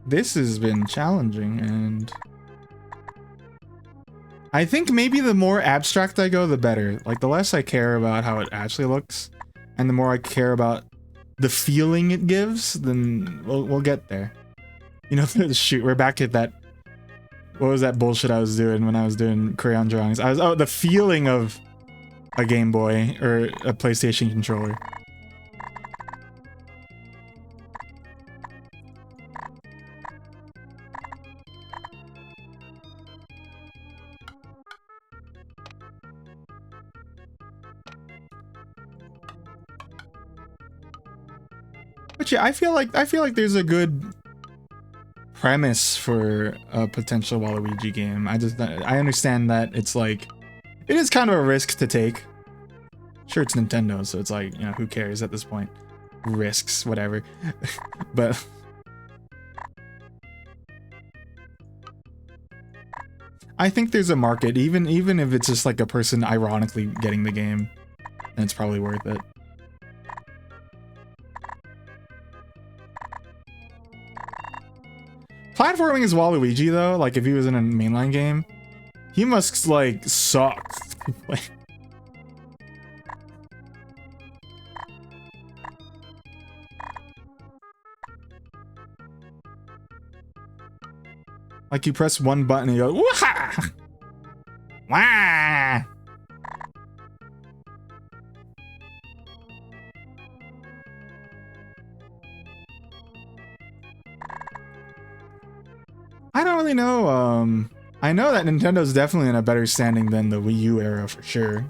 This has been challenging, and I think maybe the more abstract I go, the better. Like, the less I care about how it actually looks, and the more I care about the feeling it gives, then we'll get there. You know, shoot, we're back at that. What was that bullshit I was doing when I was doing crayon drawings? The feeling of a Game Boy or a PlayStation controller. But yeah, I feel like there's a good premise for a potential Waluigi game. I understand that it's like, it is kind of a risk to take. Sure, it's Nintendo, so it's like, you know, who cares at this point? Risks, whatever. But I think there's a market, even if it's just like a person ironically getting the game, then it's probably worth it. Platforming is Waluigi though, like if he was in a mainline game, he must like suck. Like you press one button and you go, wah! Wah! I don't really know. I know that Nintendo's definitely in a better standing than the Wii U era for sure.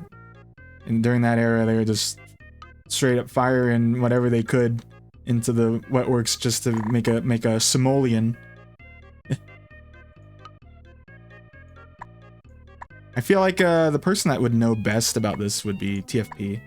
And during that era, they were just straight up firing whatever they could into the Wetworks just to make a simoleon. I feel like the person that would know best about this would be TFP.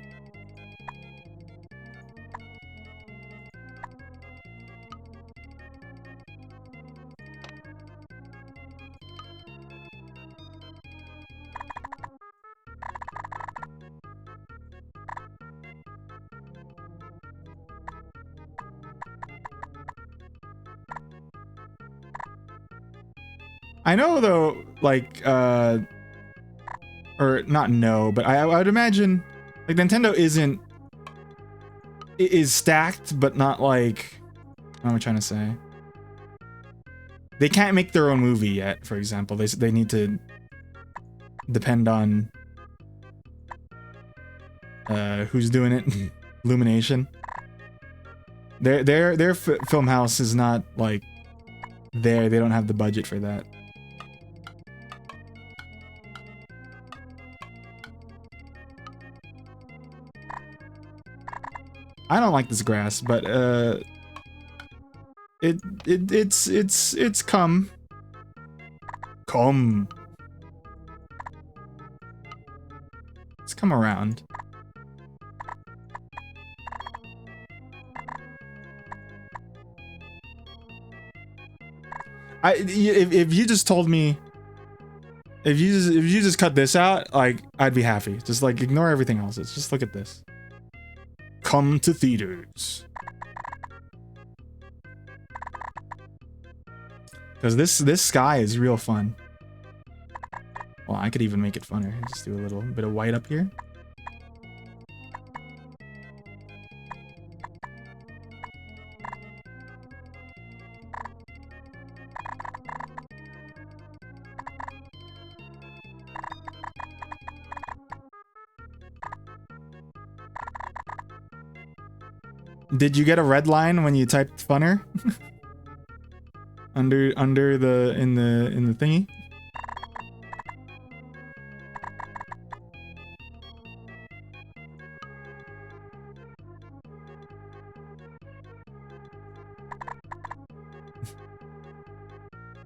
I know though, like, or not no, but I would imagine, like, Nintendo is stacked, but not like, what am I trying to say? They can't make their own movie yet, for example. They need to depend on who's doing it, Illumination. Their film house is not like there. They don't have the budget for that. I don't like this grass, but it's come. It's come around. If you just told me, if you just cut this out, like, I'd be happy. Just like ignore everything else. It's just look at this. Come to theaters. Because this sky is real fun. Well, I could even make it funner. Just do a little bit of white up here. Did you get a red line when you typed funner? under the in the thingy?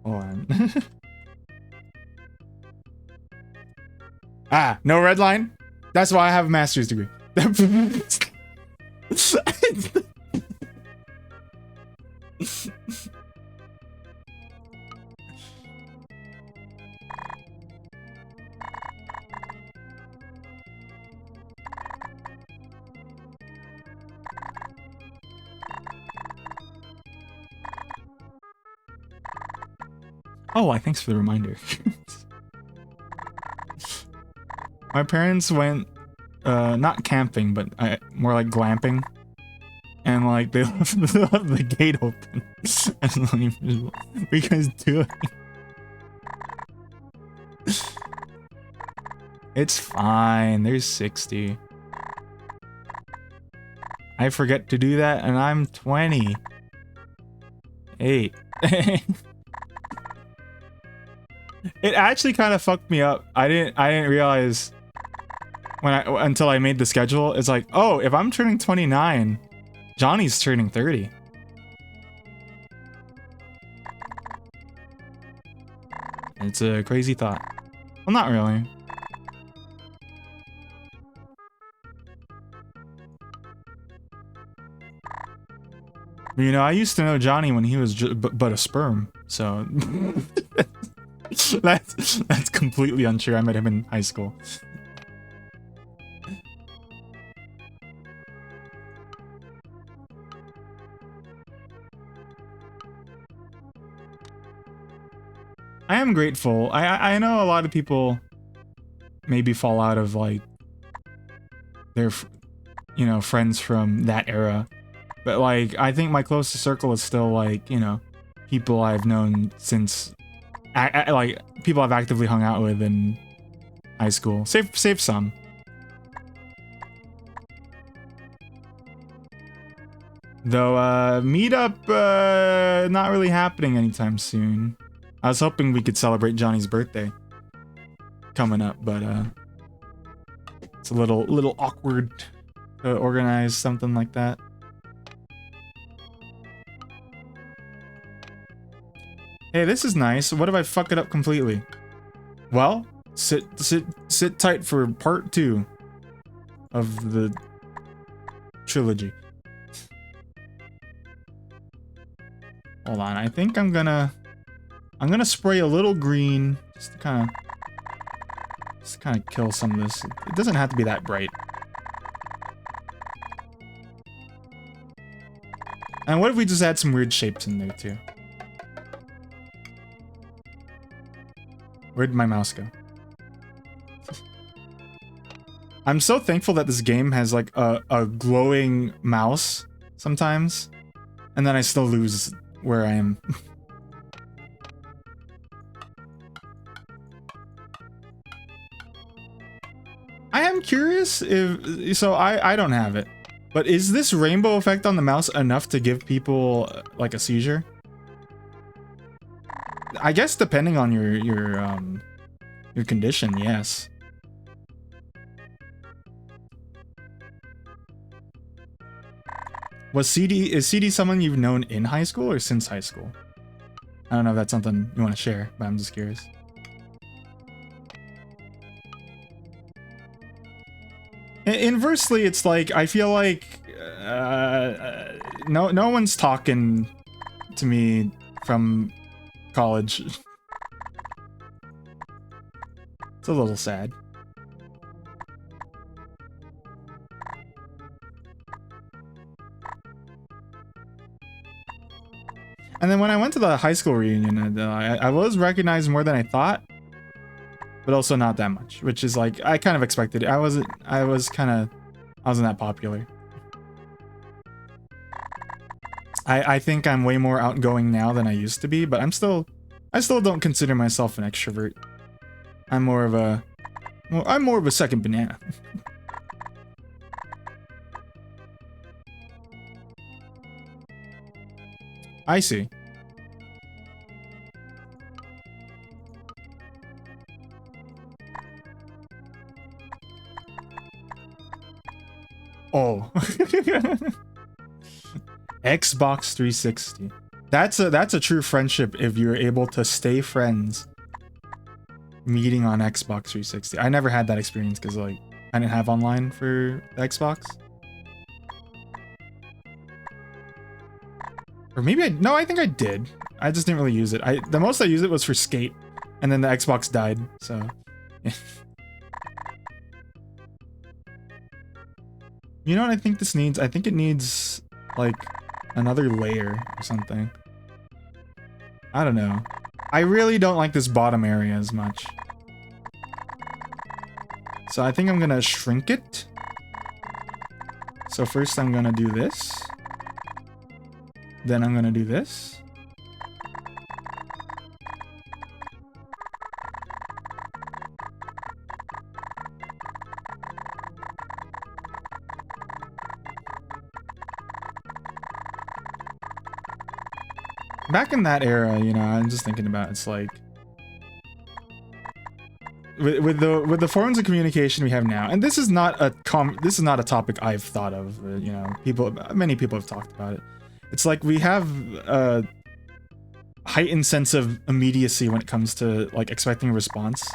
Hold on. Ah, no red line? That's why I have a master's degree. Oh, thanks for the reminder. My parents went, not camping, but more like glamping. And like, they left the gate open. And like, what are you guys doing? It's fine, there's 60. I forget to do that and I'm 20. 8. It actually kind of fucked me up. I didn't realize until I made the schedule. It's like, oh, if I'm turning 29, Johnny's turning 30. It's a crazy thought. Well, not really. You know, I used to know Johnny when he was but a sperm, so that's completely untrue. I met him in high school. I am grateful. I know a lot of people maybe fall out of like their, you know, friends from that era. But like, I think my closest circle is still like, you know, people I've known since, like, people I've actively hung out with in high school. Save some. Though, meetup, not really happening anytime soon. I was hoping we could celebrate Johnny's birthday coming up, but it's a little awkward to organize something like that. Hey, this is nice. What if I fuck it up completely? Well, sit tight for part 2 of the trilogy. Hold on, I think I'm gonna spray a little green just to kind of kill some of this. It doesn't have to be that bright. And what if we just add some weird shapes in there too? Where'd my mouse go? I'm so thankful that this game has like a glowing mouse sometimes, and then I still lose where I am. I am curious if, so I don't have it, but is this rainbow effect on the mouse enough to give people like a seizure? I guess depending on your condition, yes. Is CD someone you've known in high school or since high school? I don't know if that's something you want to share, but I'm just curious. Inversely, it's like I feel like no one's talking to me from college. It's a little sad. And then when I went to the high school reunion, I was recognized more than I thought, but also not that much, which is like I kind of expected it. I wasn't that popular. I think I'm way more outgoing now than I used to be, but I still don't consider myself an extrovert. I'm more of a second banana. I see. Oh. Xbox 360. That's a true friendship if you're able to stay friends meeting on Xbox 360. I never had that experience because like I didn't have online for the Xbox. Or maybe I think I did. I just didn't really use it. The most I used it was for Skate, and then the Xbox died, so yeah. You know what I think this needs? I think it needs like another layer or something. I don't know. I really don't like this bottom area as much. So I think I'm gonna shrink it. So first I'm gonna do this. Then I'm gonna do this. Back in that era, you know, I'm just thinking about it's like with the forms of communication we have now, and this is not a topic I've thought of. You know, many people have talked about it. It's like we have a heightened sense of immediacy when it comes to like expecting a response.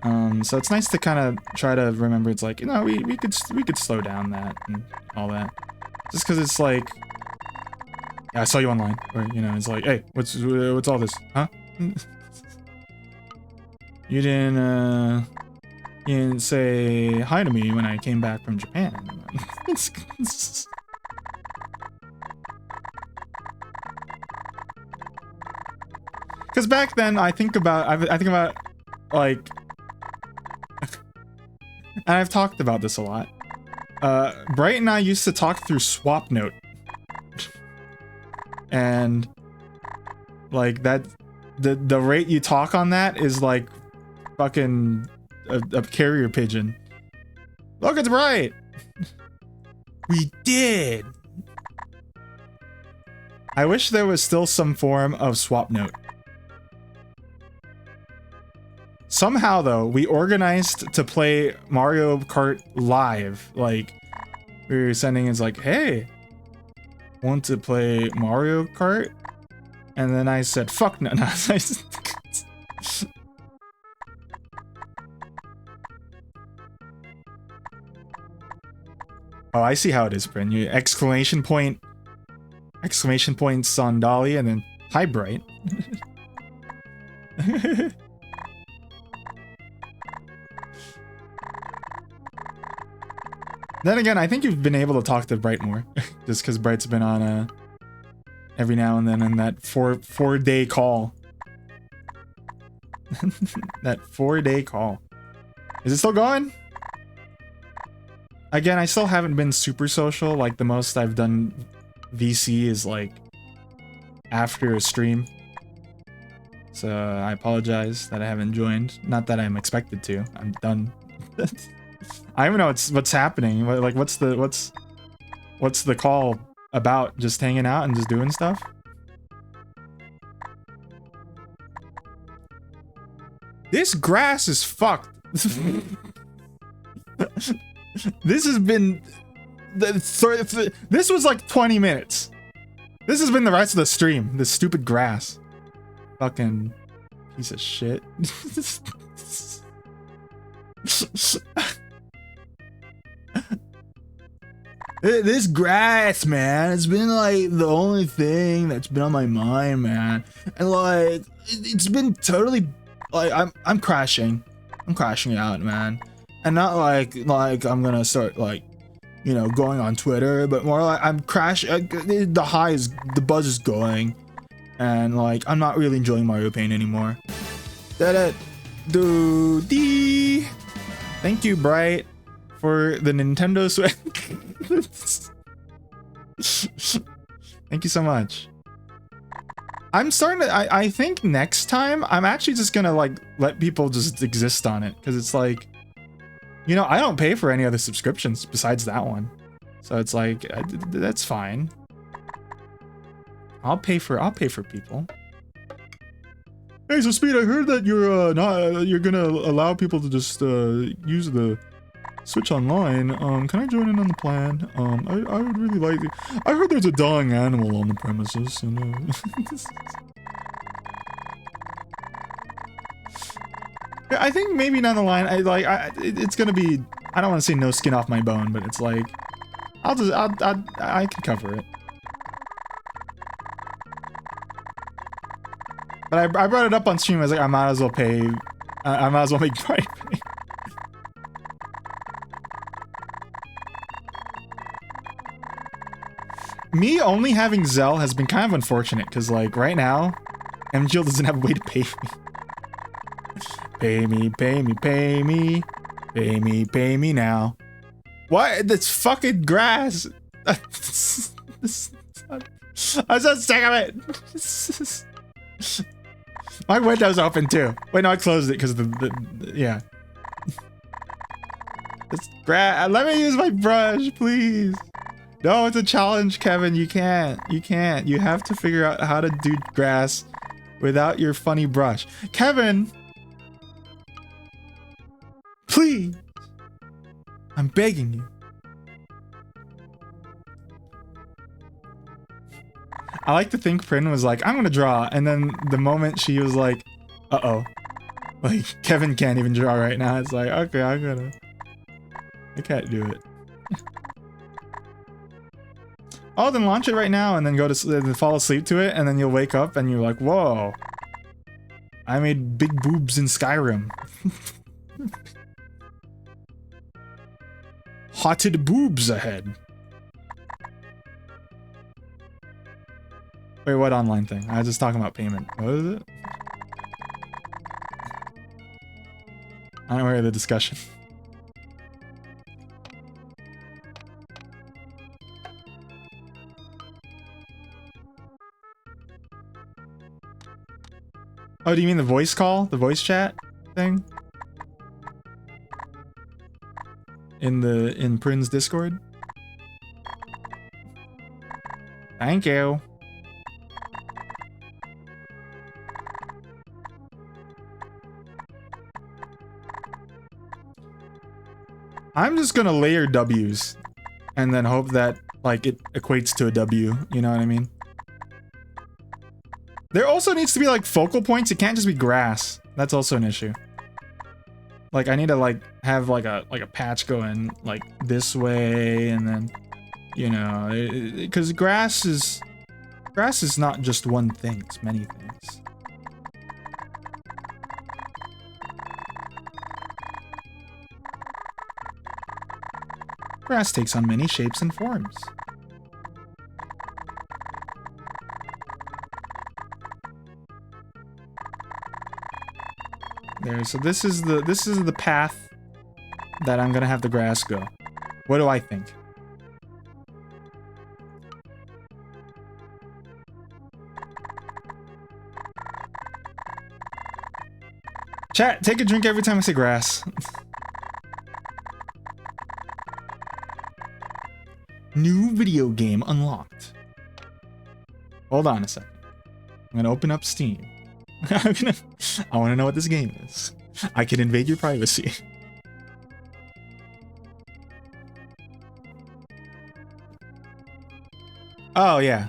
So it's nice to kind of try to remember. It's like, you know, we could slow down that and all that, just because it's like. Yeah, I saw you online, or you know, it's like, hey, what's all this, huh? You didn't say hi to me when I came back from Japan. Because back then, I think about like, and I've talked about this a lot. Bright and I used to talk through Swapnote. And like that, the rate you talk on that is like fucking a carrier pigeon. Look, it's Bright. We did. I wish there was still some form of Swapnote Somehow though, we organized to play Mario Kart live. Like, we were sending it's like, hey, want to play Mario Kart? And then I said, fuck no. No. Oh, I see how it is, Bryn. You exclamation point Sandali, and then hi, Bright. Then again, I think you've been able to talk to Bright more, just because Bright's been on every now and then in that four-day call. That 4-day call. Is it still going? Again, I still haven't been super social. Like, the most I've done VC is like after a stream. So I apologize that I haven't joined. Not that I'm expected to. I'm done. I don't even know what's happening. Like, what's the call about? Just hanging out and just doing stuff? This grass is fucked. This has been... This was like 20 minutes. This has been the rest of the stream. This stupid grass. Fucking piece of shit. This grass, man, it's been like the only thing that's been on my mind, man. And like, it's been totally like I'm crashing. I'm crashing out, man. And not like I'm gonna start like, you know, going on Twitter, but more like I'm crashing. The buzz is going, and like I'm not really enjoying Mario Paint anymore. Thank you, Bright, for the Nintendo Switch. Thank you so much. I'm starting to. I think next time I'm actually just gonna like let people just exist on it, because it's like, you know, I don't pay for any other subscriptions besides that one, so it's like that's fine. I'll pay for people. Hey, so Speed, I heard that you're gonna allow people to just use the Switch Online. Can I join in on the plan? I would really like to. I heard there's a dying animal on the premises, and I think maybe down the line, it's gonna be. I don't want to say no skin off my bone, but it's like, I can cover it. But I brought it up on stream. I was like, I might as well pay. I might as well make Bright pay. Me only having Zell has been kind of unfortunate, because like right now, MGL doesn't have a way to pay me. Pay me, pay me, pay me, pay me, pay me now. What? That's fucking grass. I'm so sick of it. My window's open too. Wait, no, I closed it because yeah. It's grass. Let me use my brush, please. No, it's a challenge, Kevin. You can't. You can't. You have to figure out how to do grass without your funny brush. Kevin! Please! I'm begging you. I like to think Prin was like, I'm gonna draw, and then the moment she was like, uh-oh. Like, Kevin can't even draw right now. It's like, okay, I can't do it. Oh, then launch it right now and then go to fall asleep to it, and then you'll wake up and you're like, whoa. I made big boobs in Skyrim. Hotted boobs ahead. Wait, what online thing? I was just talking about payment. What is it? I don't hear the discussion. Oh, do you mean the voice call? The voice chat thing? In Prin's Discord? Thank you. I'm just gonna layer W's and then hope that like it equates to a W, you know what I mean? There also needs to be like focal points. It can't just be grass. That's also an issue. Like I need to like have like a patch going like this way and then, you know, because grass is not just one thing, it's many things. Grass takes on many shapes and forms. There, so this is the path that I'm gonna have the grass go. What do I think? Chat, take a drink every time I say grass. New video game unlocked. Hold on a second. I'm gonna open up Steam. I wanna know what this game is. I can invade your privacy. Oh, yeah.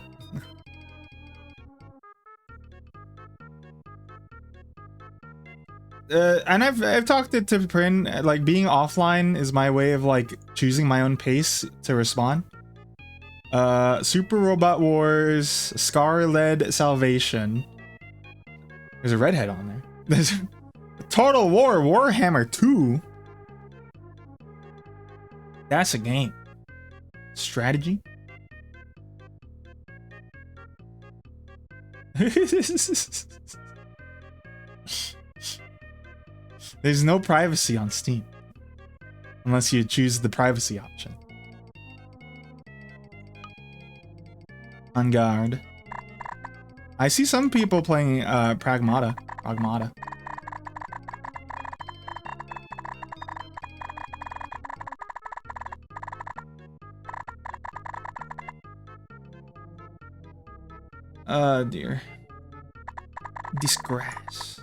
And I've talked it to Prin, like being offline is my way of like choosing my own pace to respond. Super Robot Wars, Scar-Led Salvation. There's a redhead on there. There's Total War, Warhammer 2. That's a game. Strategy. There's no privacy on Steam. Unless you choose the privacy option. On guard. I see some people playing Pragmata. Dear. Disgrace.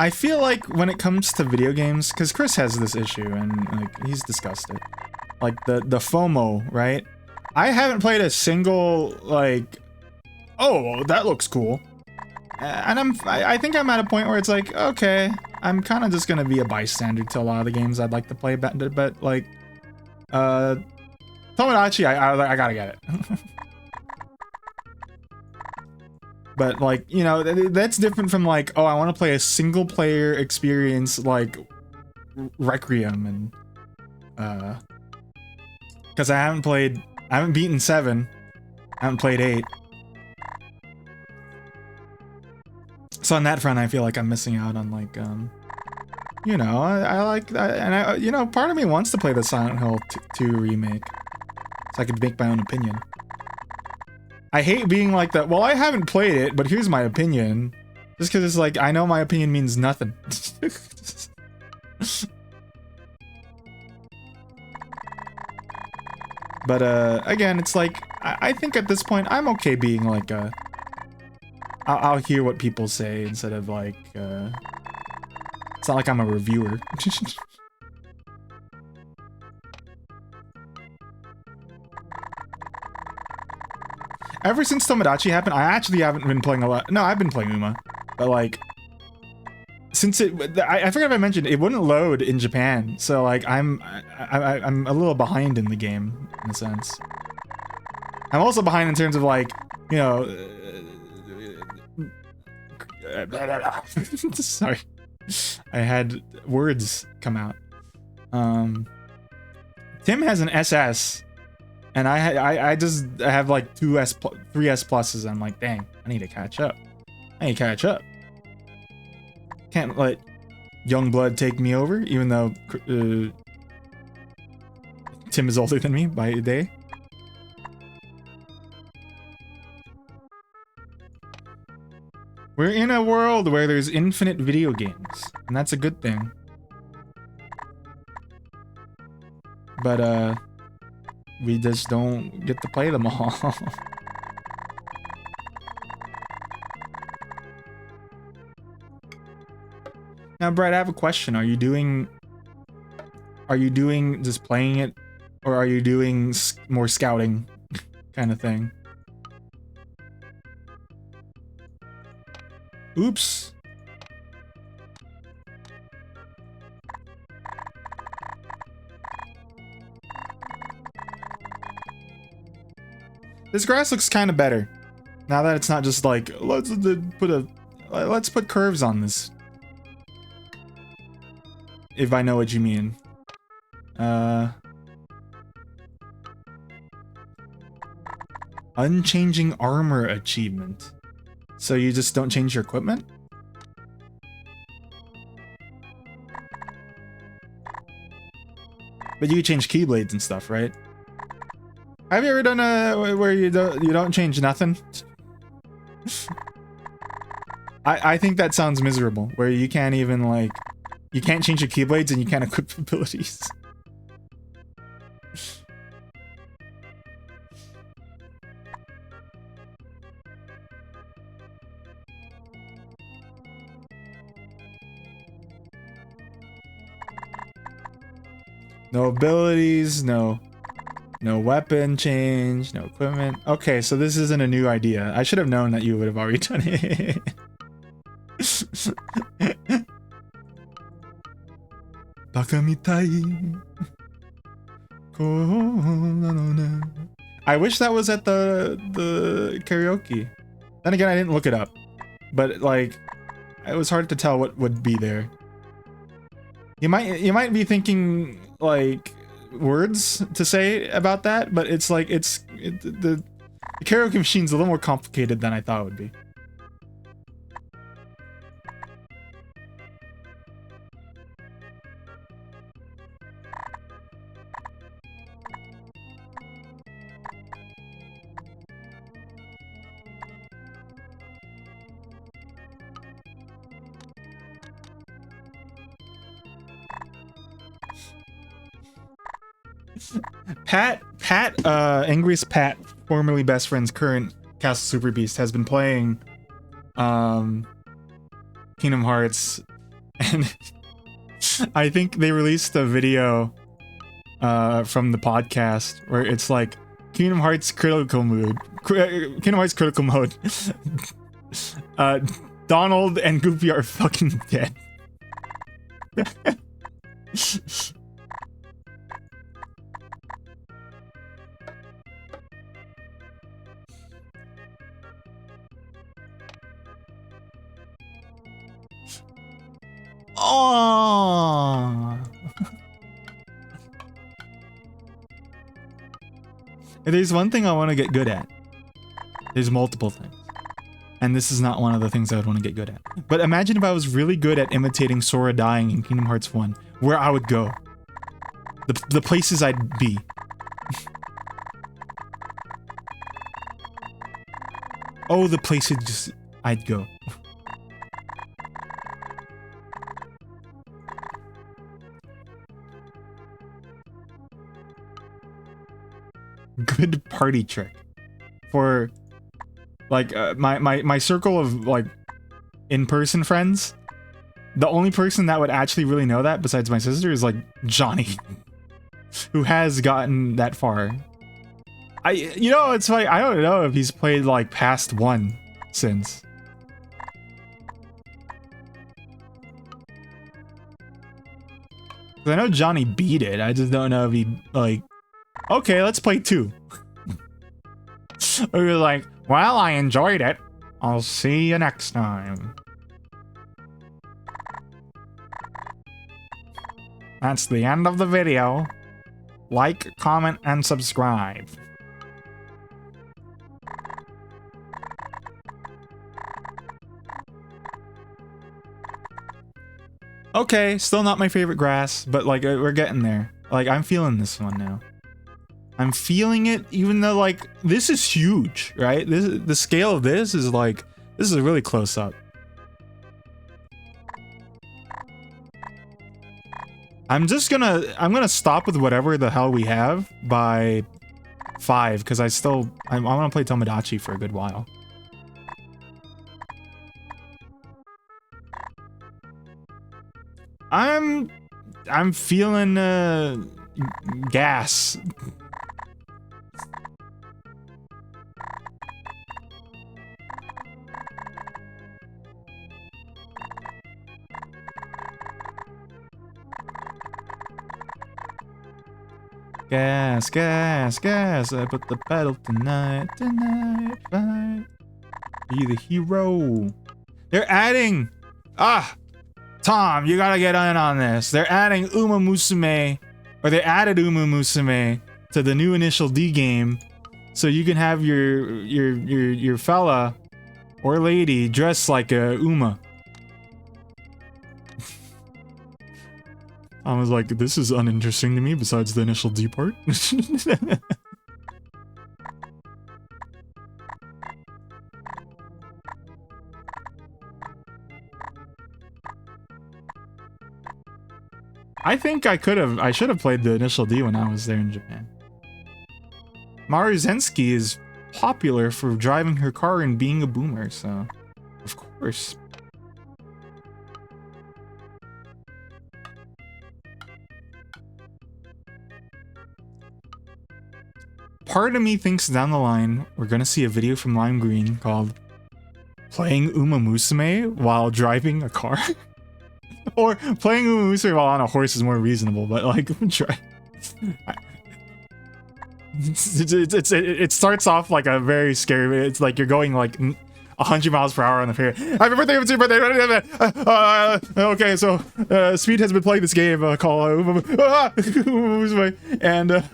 I feel like when it comes to video games, because Chris has this issue and like he's discussed it, like the FOMO, right? I haven't played a single like, oh, that looks cool, and I think I'm at a point where it's like, okay, I'm kind of just gonna be a bystander to a lot of the games I'd like to play, but like, Tomodachi, I gotta get it. But like, you know, that's different from like, oh, I want to play a single player experience like Requiem and because I haven't beaten 7, I haven't played 8. So on that front, I feel like I'm missing out on like, you know, I like that, and you know, part of me wants to play the Silent Hill 2 remake, so I could make my own opinion. I hate being like that. Well, I haven't played it, but here's my opinion. Just because it's like, I know my opinion means nothing. But, again, it's like, I think at this point, I'm okay being like, I'll hear what people say instead of like, it's not like I'm a reviewer. Ever since Tomodachi happened, I actually haven't been playing a lot. No, I've been playing Uma, but like, since I forgot if I mentioned it wouldn't load in Japan, so like I'm a little behind in the game in a sense. I'm also behind in terms of like, you know, sorry, I had words come out. Tim has an SS. And I just have like 3 S pluses. I'm like, dang, I need to catch up. Can't let Youngblood take me over, even though Tim is older than me by a day. We're in a world where there's infinite video games, and that's a good thing. But, we just don't get to play them all. Now, Brad, I have a question. Are you doing just playing it, or are you doing more scouting kind of thing? Oops. This grass looks kind of better. Now that it's not just like, let's put curves on this. If I know what you mean. Unchanging armor achievement. So you just don't change your equipment? But you can change keyblades and stuff, right? Have you ever done a where you don't change nothing? I think that sounds miserable. Where you can't even like, you can't change your keyblades and you can't equip abilities. No abilities, no weapon change, no equipment. Okay, so this isn't a new idea. I should have known that you would have already done it. I wish that was at the karaoke. Then again, I didn't look it up. But like, it was hard to tell what would be there. You might be thinking like words to say about that, but it's like the karaoke machine's a little more complicated than I thought it would be. Angriest Pat, formerly Best Friend's current Castle Super Beast, has been playing Kingdom Hearts, and I think they released a video from the podcast where it's like Kingdom Hearts critical mode. Donald and Goofy are fucking dead. Oh. There's one thing I want to get good at. There's multiple things. And this is not one of the things I would want to get good at. But imagine if I was really good at imitating Sora dying in Kingdom Hearts 1. Where I would go. The places I'd be. Oh, the places I'd go. Good party trick for like my circle of like in-person friends. The only person that would actually really know that besides my sister is like Johnny, who has gotten that far. It's like, I don't know if he's played like past 1 since. I know Johnny beat it. I just don't know if he like, okay, let's play 2. We were like, well, I enjoyed it. I'll see you next time. That's the end of the video. Like, comment, and subscribe. Okay, still not my favorite grass, but like, we're getting there. Like, I'm feeling this one now. I'm feeling it, even though, like, this is huge, right? The scale of this is, like, this is really close up. I'm gonna stop with whatever the hell we have by 5 because I want to play Tomodachi for a good while. I'm feeling gas. Gas, gas, gas. I put the pedal tonight, tonight. Be the hero. They're adding. Tom, you gotta get in on this. They're adding Uma Musume, or they added Uma Musume to the new Initial D game, so you can have your fella or lady dressed like a Uma. I was like, this is uninteresting to me. Besides the Initial D part. I think I should have played the Initial D when I was there in Japan. Maruzensky is popular for driving her car and being a boomer, so of course. Part of me thinks down the line we're gonna see a video from Lime Green called "Playing Uma Musume while driving a car." Or playing Uma Musume while on a horse is more reasonable, but like, try. It starts off like a very scary. It's like you're going like 100 miles per hour on the fair. Happy birthday! Okay, so Speed has been playing this game called Uma Musume, and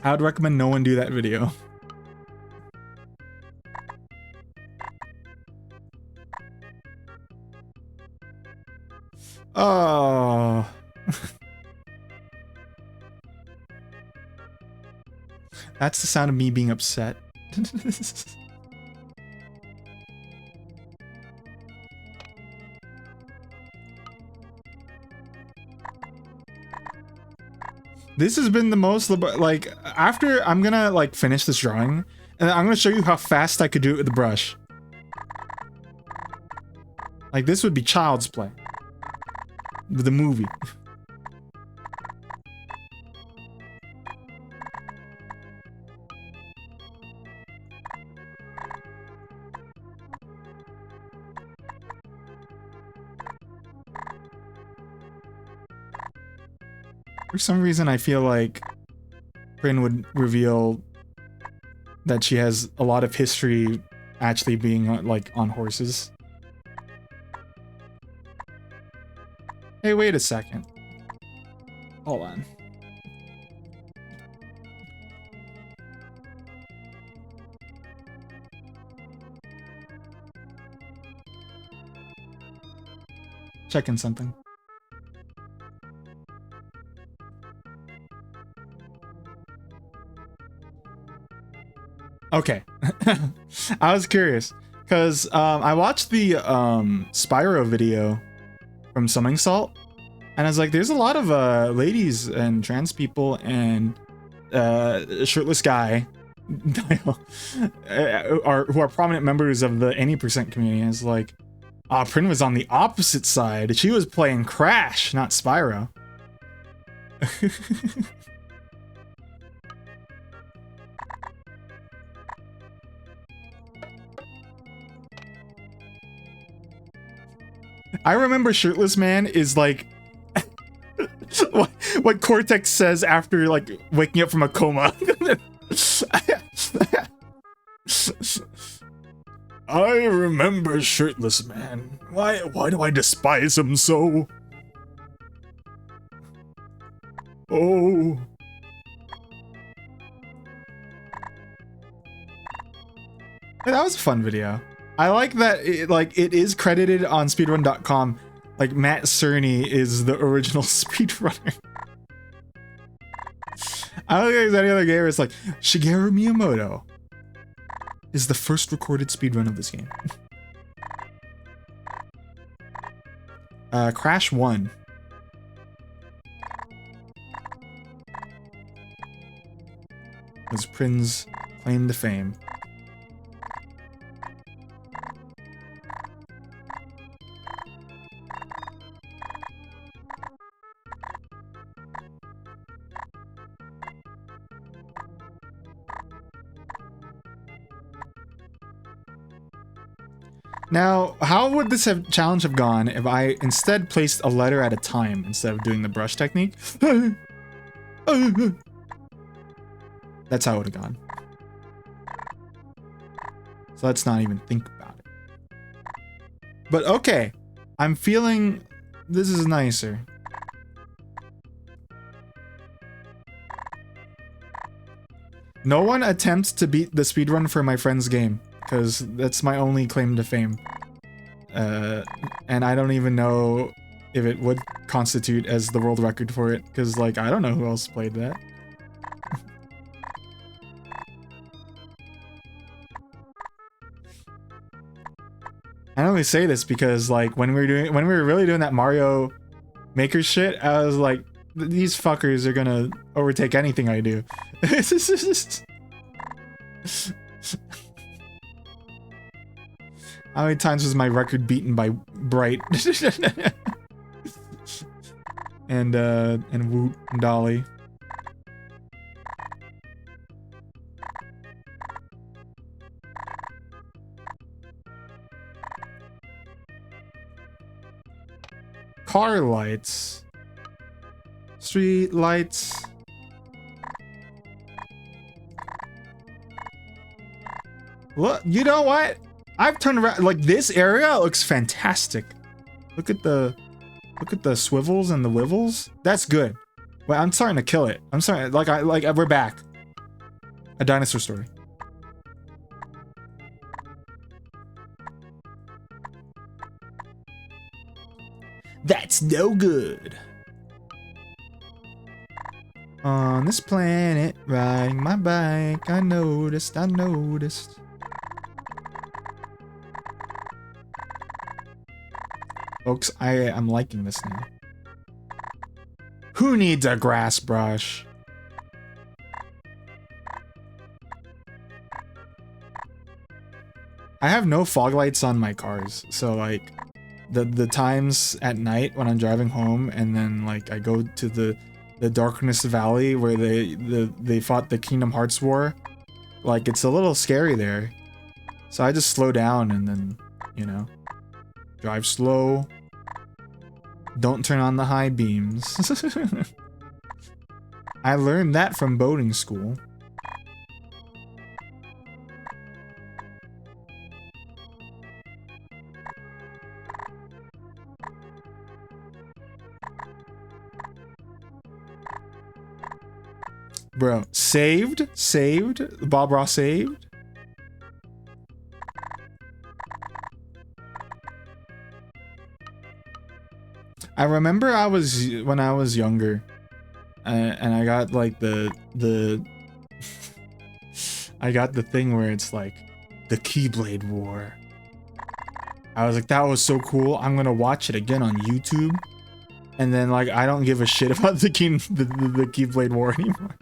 I would recommend no one do that video. Oh. That's the sound of me being upset. This has been the most, like, after I'm gonna, like, finish this drawing, and I'm gonna show you how fast I could do it with the brush. Like, this would be Child's Play. The movie. For some reason, I feel like Prin would reveal that she has a lot of history actually being, like, on horses. Hey, wait a second. Hold on. Checking something. Okay. I was curious because I watched the Spyro video from Summing Salt, and I was like, there's a lot of ladies and trans people and shirtless guy who are prominent members of the Any Percent community. And it's like, Prin was on the opposite side. She was playing Crash, not Spyro. I remember Shirtless Man is like what Cortex says after like waking up from a coma. I remember Shirtless Man. Why do I despise him so? Oh. Hey, that was a fun video. I like that it is credited on speedrun.com. Like Matt Cerny is the original speedrunner. I don't think there's any other game where it's like, Shigeru Miyamoto is the first recorded speedrun of this game. Crash 1. Was Prin's claim to fame. Now, how would this challenge have gone if I instead placed a letter at a time instead of doing the brush technique? That's how it would have gone. So let's not even think about it. But okay, I'm feeling this is nicer. No one attempts to beat the speedrun for my friend's game, because that's my only claim to fame. And I don't even know if it would constitute as the world record for it, because, like, I don't know who else played that. I only say this because, like, when we were really doing that Mario Maker shit, I was like, these fuckers are gonna overtake anything I do. How many times was my record beaten by Bright? and Woot and Dolly. Car lights. Street lights. Look, you know what? I've turned around, like, this area looks fantastic. Look at the swivels and the wivels. That's good. But I'm starting to kill it. I'm starting, we're back. A dinosaur story. That's no good. On this planet, riding my bike, I noticed. Folks, I'm liking this now. Who needs a grass brush? I have no fog lights on my cars, so, like, the times at night when I'm driving home and then, like, I go to the Darkness Valley where they fought the Kingdom Hearts War, like, it's a little scary there. So I just slow down and then, you know, drive slow. Don't turn on the high beams. I learned that from boating school. Bro, saved? Bob Ross saved? I remember when I was younger, and I got like I got the thing where it's like the Keyblade War. I was like, that was so cool. I'm gonna watch it again on YouTube, and then like I don't give a shit about the Keyblade War anymore.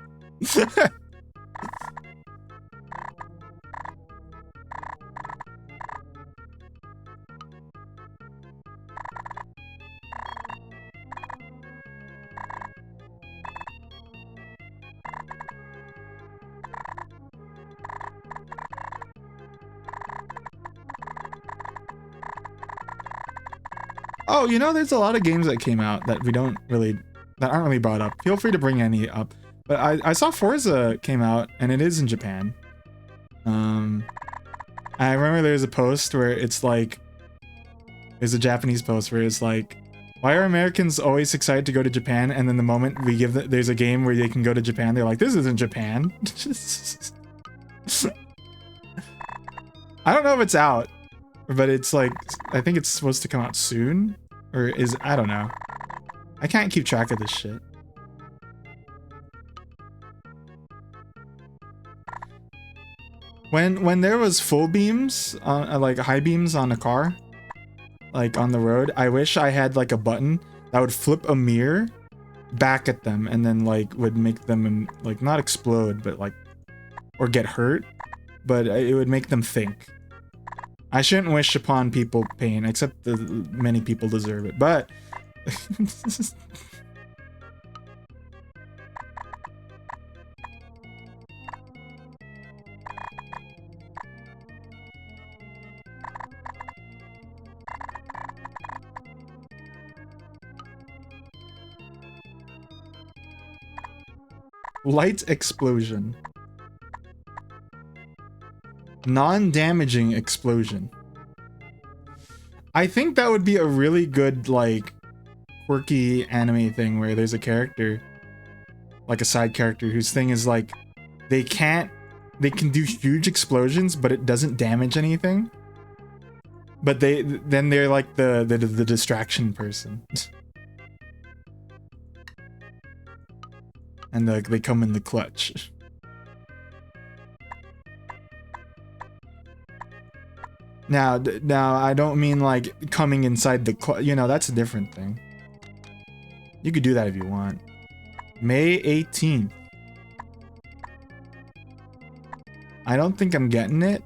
Oh, you know, there's a lot of games that came out that aren't really brought up. Feel free to bring any up. But I saw Forza came out, and it is in Japan. I remember there's a post where it's like, there's a Japanese post where it's like, why are Americans always excited to go to Japan, and then the moment we give there's a game where they can go to Japan, they're like, this isn't Japan. I don't know if it's out, but it's like, I think it's supposed to come out soon, or I don't know. I can't keep track of this shit. When there was full beams, like high beams on a car, like on the road, I wish I had like a button that would flip a mirror back at them and then like would make them like not explode, but like, or get hurt, but it would make them think. I shouldn't wish upon people pain, except the many people deserve it, but light explosion. Non-damaging explosion. I think that would be a really good, like, quirky anime thing where there's a character, like a side character, whose thing is like, they can do huge explosions, but it doesn't damage anything. But they're like the distraction person. And they come in the clutch. Now I don't mean like coming inside the clutch, you know, that's a different thing. You could do that if you want. May 18th. I don't think I'm getting it,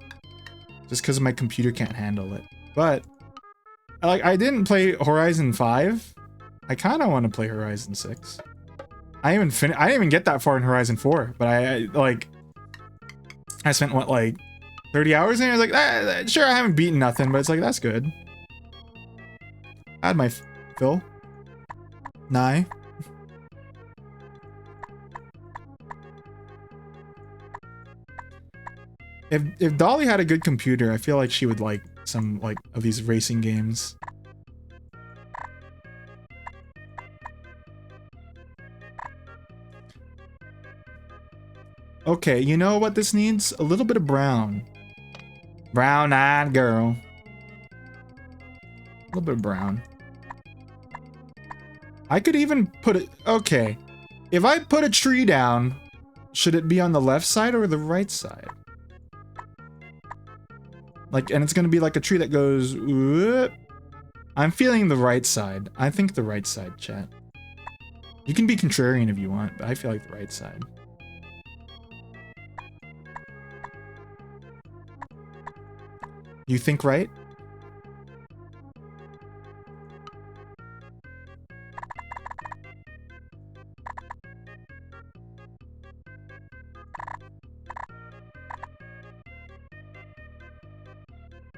just because my computer can't handle it. But like, I didn't play Horizon 5. I kind of want to play Horizon 6. I didn't even get that far in Horizon 4, but I spent what, like 30 hours and I was like, sure, I haven't beaten nothing, but it's like, that's good. I had my fill. Nah. If Dolly had a good computer, I feel like she would like some like of these racing games. Okay, you know what this needs? A little bit of brown. Brown-eyed girl. A little bit of brown. I could even put it... Okay. If I put a tree down, should it be on the left side or the right side? Like, and it's gonna be like a tree that goes... Whoop. I'm feeling the right side. I think the right side, chat. You can be contrarian if you want, but I feel like the right side. You think right?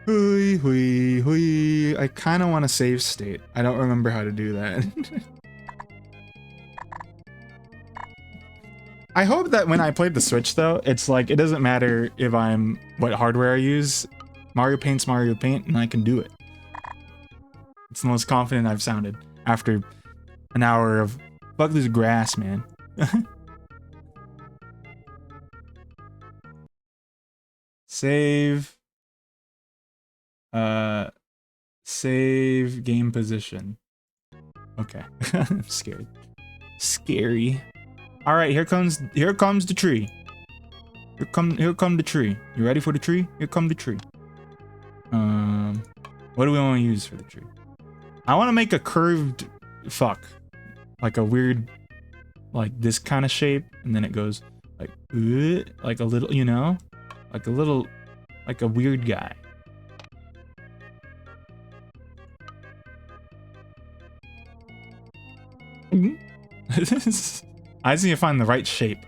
Hui, hui, hui. I kind of want to save state. I don't remember how to do that. I hope that when I played the Switch, though, it's like, it doesn't matter if what hardware I use. Mario Paint's Mario Paint, and I can do it. It's the most confident I've sounded after an hour of fuck this grass, man. Save. Save game position. Okay. I'm scared. Scary. All right, here comes the tree. Here come the tree. You ready for the tree? Here come the tree. What do we want to use for the tree? I want to make a curved fuck. Like a weird, like this kind of shape, and then it goes like a little, you know? Like a little, like a weird guy. I just need to find the right shape.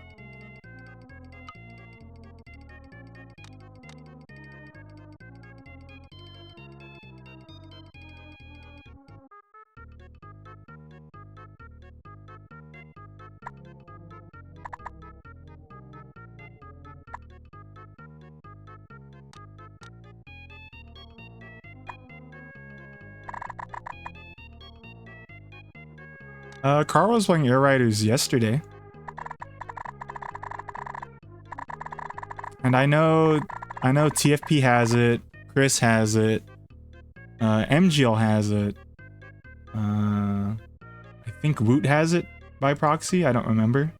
Carl was playing Air Riders yesterday. And I know TFP has it, Chris has it, MGL has it, I think Woot has it by proxy, I don't remember.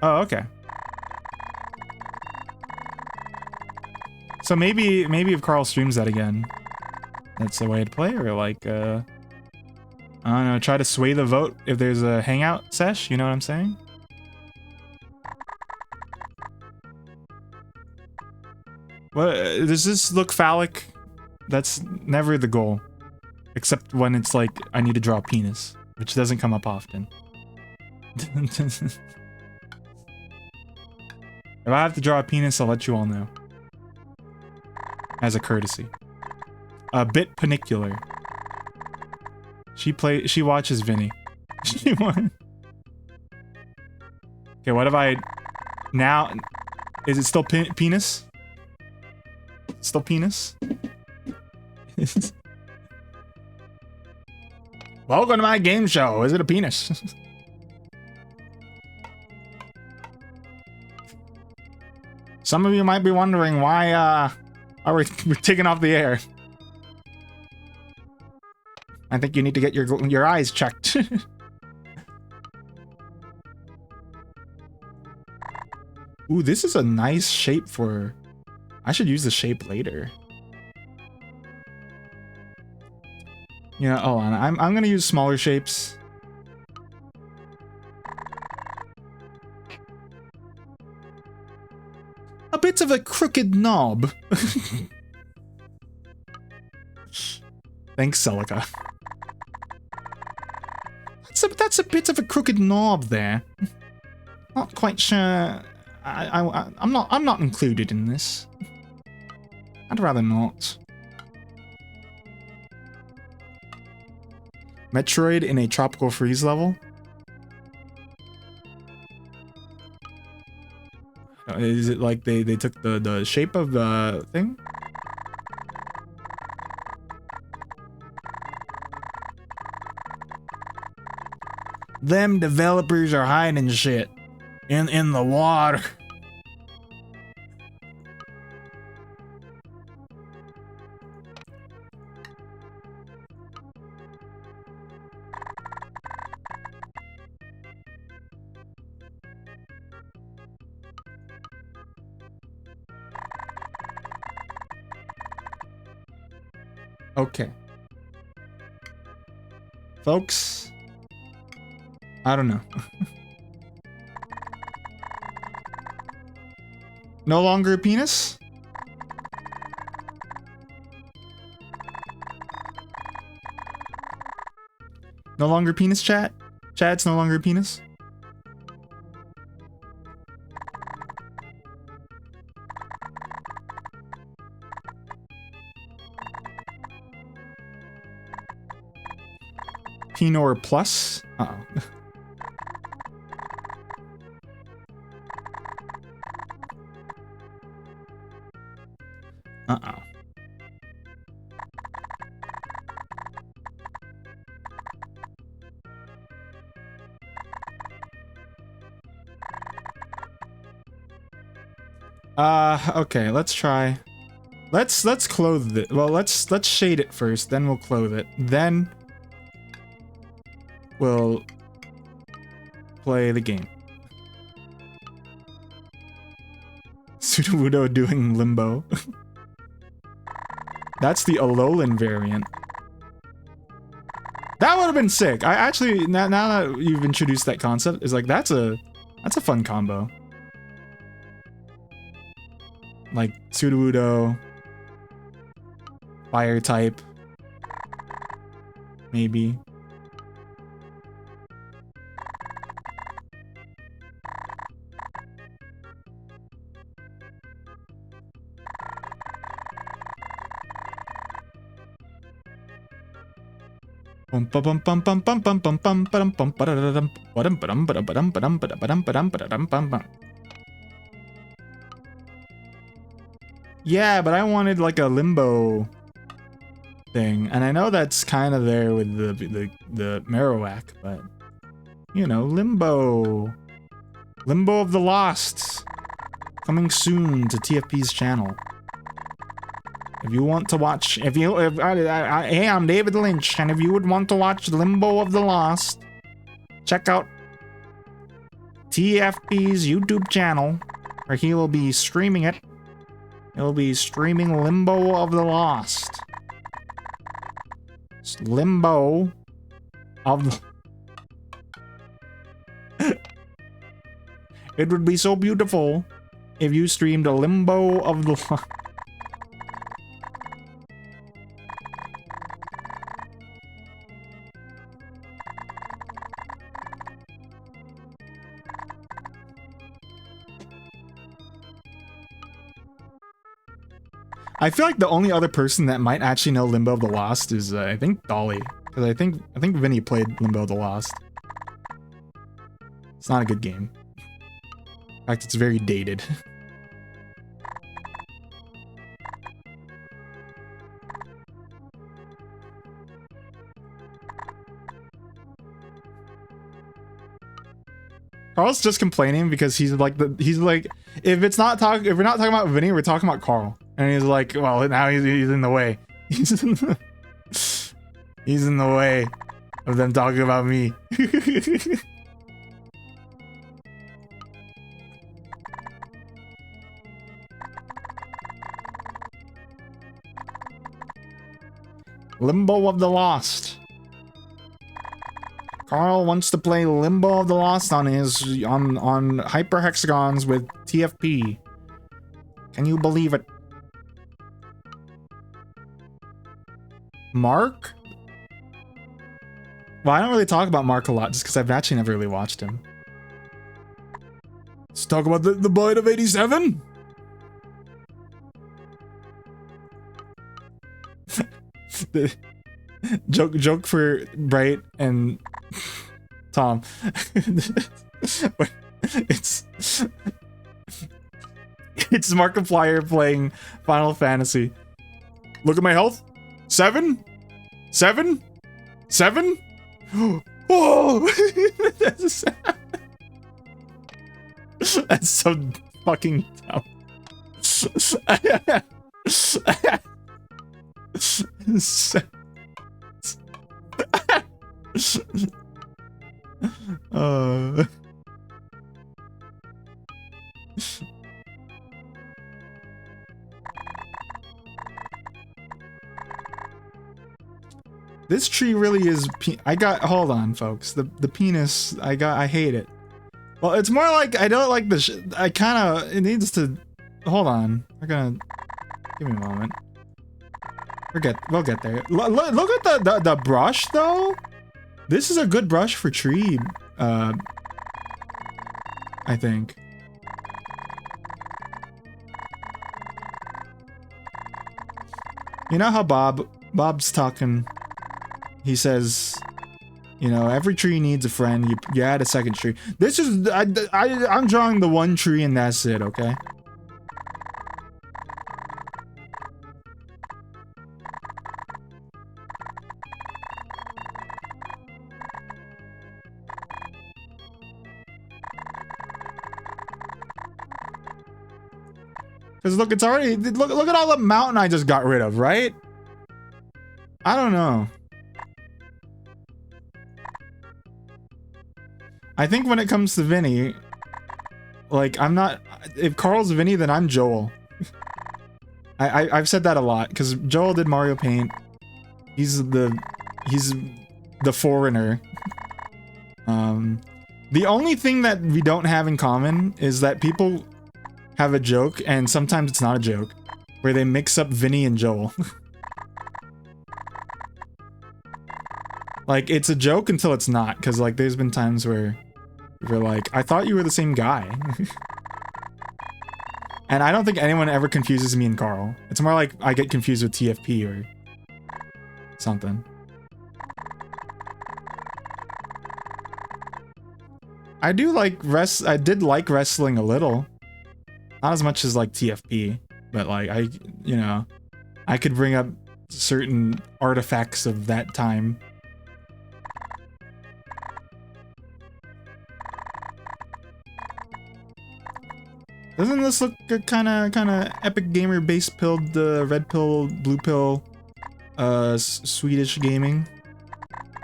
Oh, okay. So maybe if Carl streams that again, that's the way to play, or like, I don't know, try to sway the vote if there's a hangout sesh, you know what I'm saying? Well, does this look phallic? That's never the goal. Except when it's like, I need to draw a penis, which doesn't come up often. If I have to draw a penis, I'll let you all know. As a courtesy. A bit panicular. She watches Vinny. Okay, what if I... Now... Is it still penis? Still penis? Welcome to my game show. Is it a penis? Some of you might be wondering why are we're taking off the air. I think you need to get your eyes checked. Ooh, this is a nice shape for... I should use the shape later. Yeah, hold on. I'm gonna use smaller shapes. A bit of a crooked knob. Thanks, Celica. That's a bit of a crooked knob there. Not quite sure. I'm not included in this. I'd rather not. Metroid in a tropical freeze level? Is it like they took the shape of the thing? Them developers are hiding shit in the water. Okay. Folks, I don't know. No longer a penis? No longer penis, chat? Chat's no longer a penis? Pinor Plus? Uh-oh. Uh-oh. Okay, let's try. Let's clothe it. Well, let's shade it first, then we'll clothe it. Then we'll play the game. Sudowoodo doing Limbo. That's the Alolan variant. That would have been sick. I actually, now that you've introduced that concept, is like that's a fun combo. Like Sudowoodo, fire type, maybe. Yeah, but I wanted like a Limbo thing, and I know that's kind of there with the Marowak, but you know, Limbo of the Lost, coming soon to TFP's channel. If you want to watch, hey, I'm David Lynch, and if you would want to watch Limbo of the Lost, check out TFP's YouTube channel, where he will be streaming it It'll be streaming Limbo of the Lost. It's Limbo of the... It would be so beautiful if you streamed a Limbo of the Lost. I feel like the only other person that might actually know Limbo of the Lost is, I think, Dolly. Because I think Vinny played Limbo of the Lost. It's not a good game. In fact, it's very dated. Carl's just complaining because he's like if we're not talking about Vinny, we're talking about Carl. And he's like, well, now he's in the way. He's in the way of them talking about me. Limbo of the Lost. Carl wants to play Limbo of the Lost on hyperhexagons with TFP. Can you believe it? Mark? Well, I don't really talk about Mark a lot just because I've actually never really watched him. Let's talk about the Bite of 87? The joke for Bright and Tom. It's Markiplier playing Final Fantasy. Look at my health. 7? Oh! That's so fucking dumb. This tree really is. Hold on, folks. The penis. I hate it. Well, it's more like I don't like the. It needs to. Hold on. We're gonna. Give me a moment. We'll get there. Look at the brush though. This is a good brush for tree. I think. You know how Bob's talking. He says, you know, every tree needs a friend. You add a second tree. This is I'm drawing the one tree and that's it. Okay. Because look, it's already look at all the mountain I just got rid of, right? I don't know. I think when it comes to Vinny, like I'm not. If Carl's Vinny, then I'm Joel. I've said that a lot because Joel did Mario Paint. He's the foreigner. The only thing that we don't have in common is that people have a joke, and sometimes it's not a joke, where they mix up Vinny and Joel. Like, it's a joke until it's not, because, like, there's been times where we're like, I thought you were the same guy. And I don't think anyone ever confuses me and Carl. It's more like I get confused with TFP or something. I did like wrestling a little. Not as much as like TFP, but like I could bring up certain artifacts of that time. Doesn't this look kind of Epic Gamer base pilled, red pill, blue pill, Swedish gaming?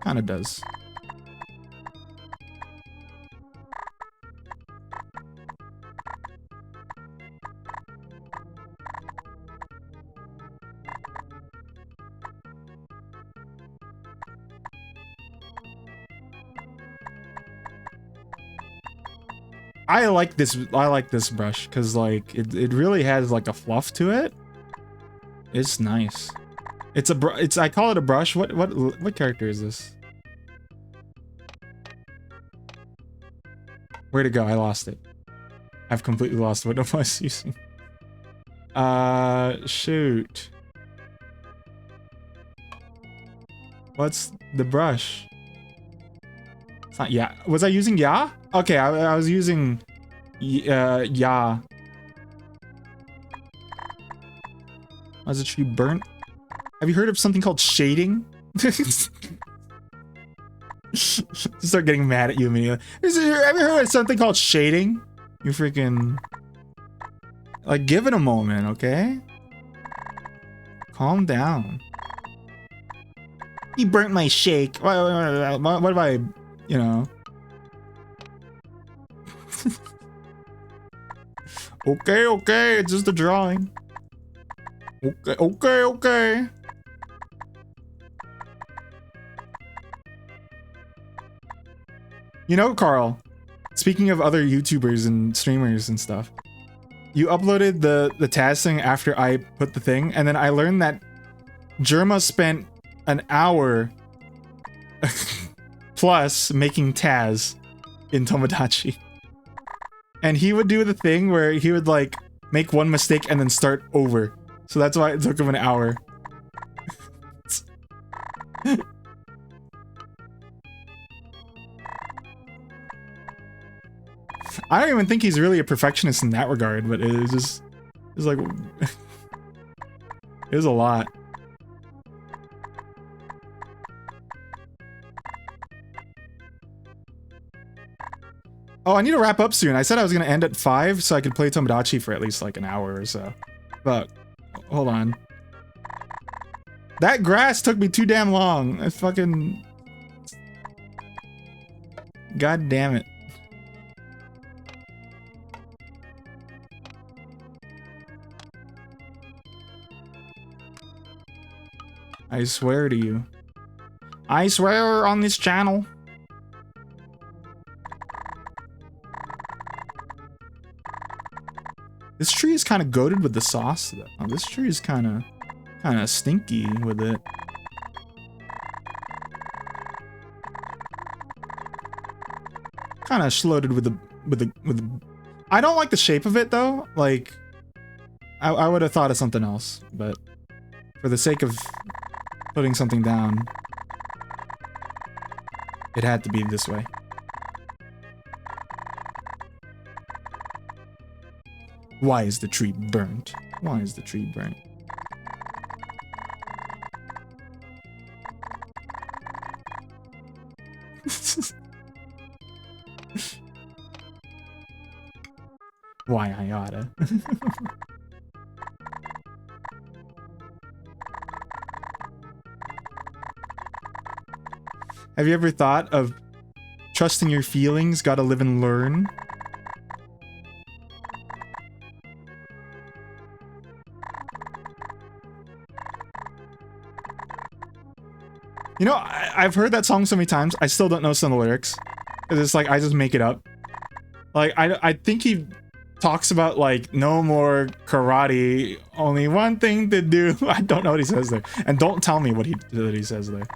Kind of does. I like this brush because like it really has like a fluff to it. It's nice. I call it a brush. What character is this? Where'd it go? I lost it. I've completely lost what I was using. Shoot. What's the brush? It's not Ya. Was I using Ya? Okay, I was using Ya. Was the tree burnt? Have you heard of something called shading? Start getting mad at you immediately. Have you heard of something called shading? You freaking... Like, give it a moment, okay? Calm down. He burnt my shake. What if I, you know... Okay, it's just a drawing. Okay. You know, Carl, speaking of other YouTubers and streamers and stuff, you uploaded the Taz thing after I put the thing, and then I learned that Jerma spent an hour plus making Taz in Tomodachi. And he would do the thing where he would like make one mistake and then start over. So that's why it took him an hour. I don't even think he's really a perfectionist in that regard, but it was like... it was a lot. Oh, I need to wrap up soon. I said I was going to end at 5 so I could play Tomodachi for at least like an hour or so. But, hold on. That grass took me too damn long. I fucking... God damn it. I swear to you. I swear on this channel. This tree is kind of goated with the sauce, though. Oh, this tree is kind of stinky with it. Kind of sloated with the. I don't like the shape of it though. Like, I would have thought of something else, but for the sake of putting something down, it had to be this way. Why is the tree burnt? Why is the tree burnt? Why I oughta. Have you ever thought of trusting your feelings, gotta live and learn? You know, I've heard that song so many times, I still don't know some of the lyrics. It's like, I just make it up. Like, I think he talks about, like, no more karate, only one thing to do. I don't know what he says there. And don't tell me what he says there.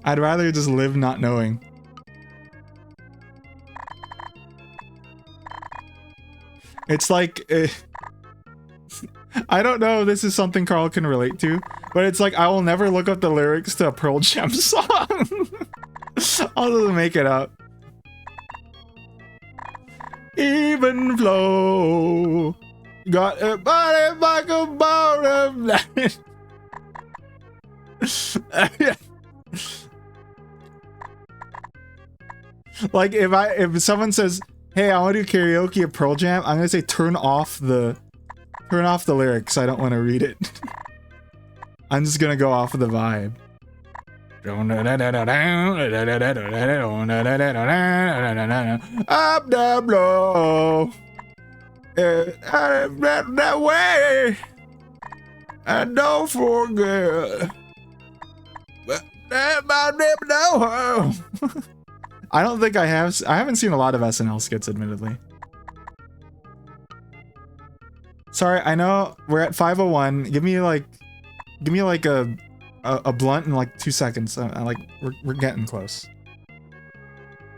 I'd rather just live not knowing. It's like, I don't know if this is something Carl can relate to, but it's like I will never look up the lyrics to a Pearl Jam song. I'll just make it up. Even flow, got a body like a butterfly. Like if someone says, "Hey, I want to do karaoke at Pearl Jam," I'm gonna say turn off the lyrics. I don't want to read it. I'm just gonna go off of the vibe. Up the blow, that way, and don't forget. No. I don't think I have. I haven't seen a lot of SNL skits, admittedly. Sorry, I know we're at 5:01. Give me like a blunt in like 2 seconds. We're getting close.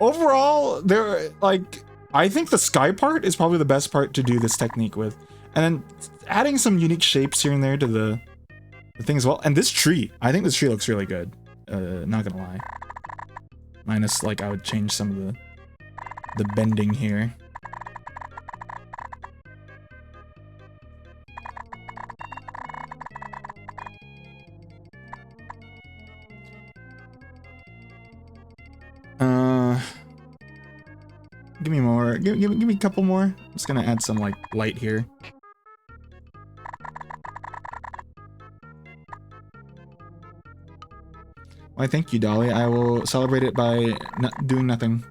Overall, I think the sky part is probably the best part to do this technique with, and then adding some unique shapes here and there to the thing as well. And this tree, I think this tree looks really good. Not gonna lie. Minus, like, I would change some of the bending here. Give me more. Give me a couple more. I'm just gonna add some like light here. Why, thank you, Dolly. I will celebrate it by doing nothing.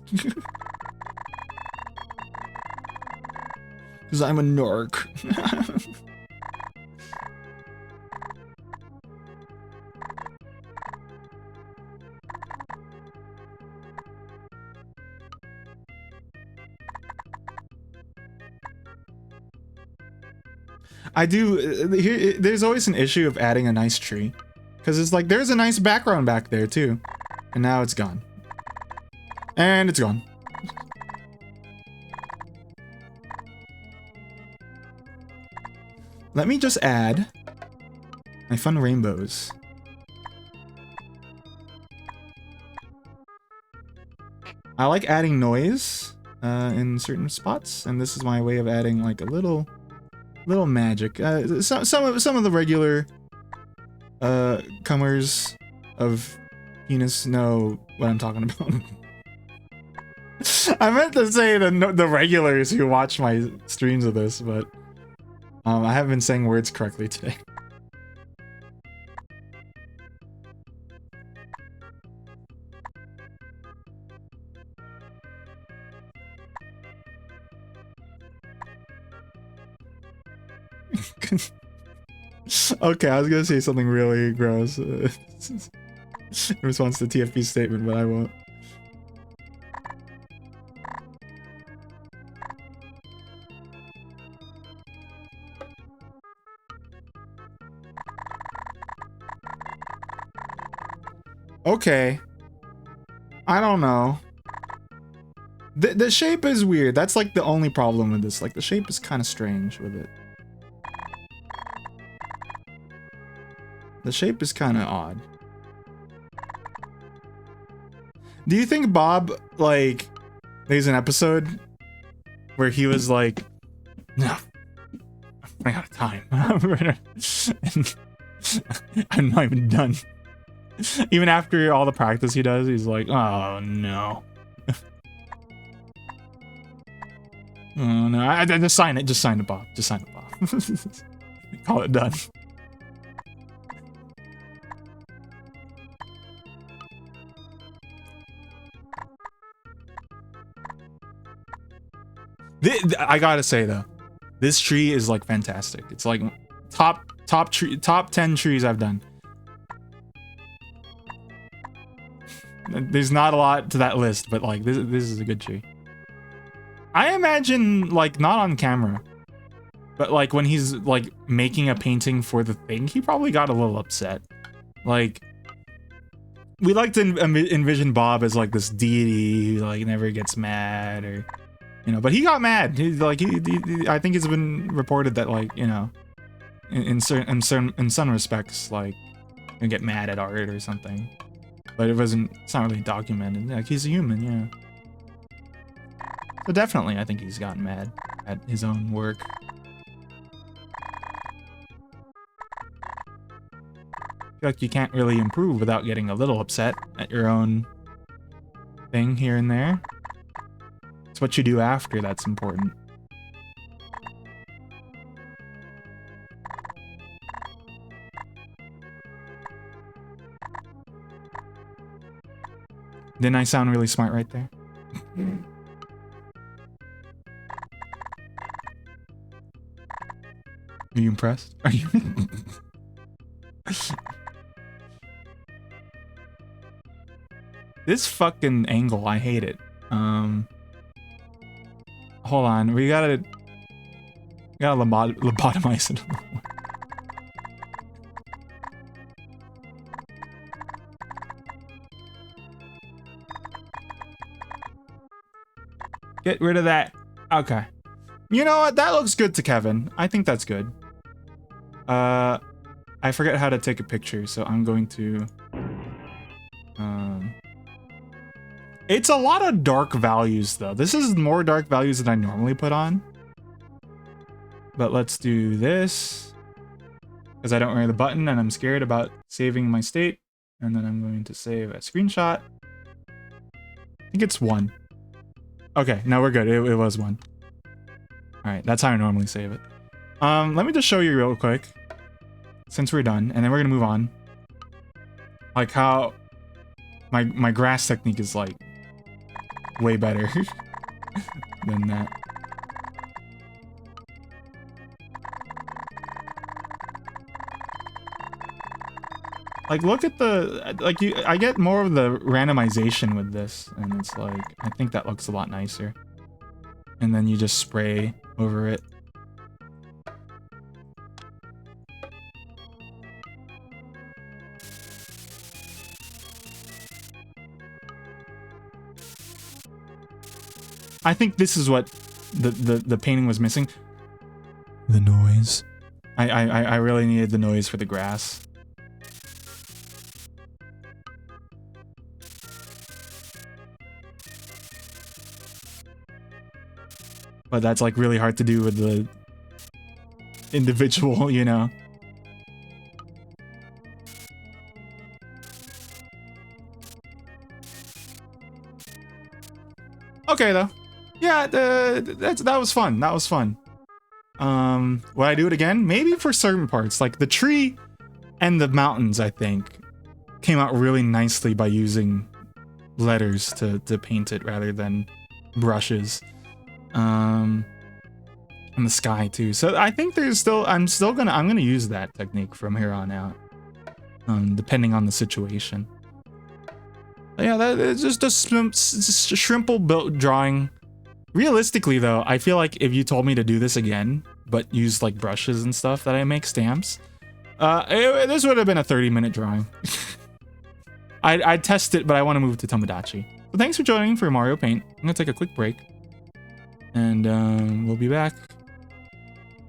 Because I'm a narc. I do. There's always an issue of adding a nice tree. Because it's like, there's a nice background back there, too. And now it's gone. And it's gone. Let me just add my fun rainbows. I like adding noise in certain spots, and this is my way of adding like a little magic. Some of the regular comers of penis know what I'm talking about. I meant to say the regulars who watch my streams of this, but I haven't been saying words correctly today. Okay, I was gonna say something really gross in response to TFP's statement, but I won't. Okay. I don't know. The shape is weird. That's like the only problem with this. Like, the shape is kind of strange with it. The shape is kind of odd. Do you think Bob, like, there's an episode where he was like, no, I'm running out of time. And I'm not even done. Even after all the practice he does, he's like, oh no. Oh no, I just sign it. Just sign it, Bob. Just sign it, Bob. Call it done. I gotta say though, this tree is like fantastic. It's like top 10 trees I've done. There's not a lot to that list, but like this is a good tree. I imagine, like, not on camera, but like when he's like making a painting for the thing, he probably got a little upset. Like, we like to envision Bob as like this deity who like never gets mad, or you know, but he got mad. He's like, I think it's been reported that, like, you know, in some respects, like, you get mad at art or something, but it's not really documented. Like, he's a human, yeah. So definitely, I think he's gotten mad at his own work. I feel like you can't really improve without getting a little upset at your own thing here and there. It's what you do after that's important. Didn't I sound really smart right there? Are you impressed? Are you? This fucking angle, I hate it. Hold on, we gotta lobotomize it a little more. Get rid of that. Okay. You know what? That looks good to Kevin. I think that's good. I forget how to take a picture, so I'm going to... It's a lot of dark values, though. This is more dark values than I normally put on. But let's do this. Because I don't remember the button, and I'm scared about saving my state. And then I'm going to save a screenshot. I think it's 1. Okay, no, we're good. It was 1. Alright, that's how I normally save it. Let me just show you real quick. Since we're done, and then we're gonna move on. Like how my grass technique is like way better than that. Like look at the I get more of the randomization with this, and it's like I think that looks a lot nicer. And then you just spray over it. I think this is what the painting was missing. The noise. I really needed the noise for the grass. But that's like really hard to do with the individual, you know. Okay though. Yeah, that was fun. That was fun. Would I do it again? Maybe for certain parts. Like the tree and the mountains, I think, came out really nicely by using letters to paint it rather than brushes. And the sky too. So I think there's still I'm gonna use that technique from here on out. Depending on the situation. But yeah, that is just a simple built drawing. Realistically though, I feel like if you told me to do this again, but use like brushes and stuff that I make stamps, this would have been a 30-minute drawing. I'd test it, but I want to move to Tomodachi. So thanks for joining for Mario Paint. I'm gonna take a quick break, and we'll be back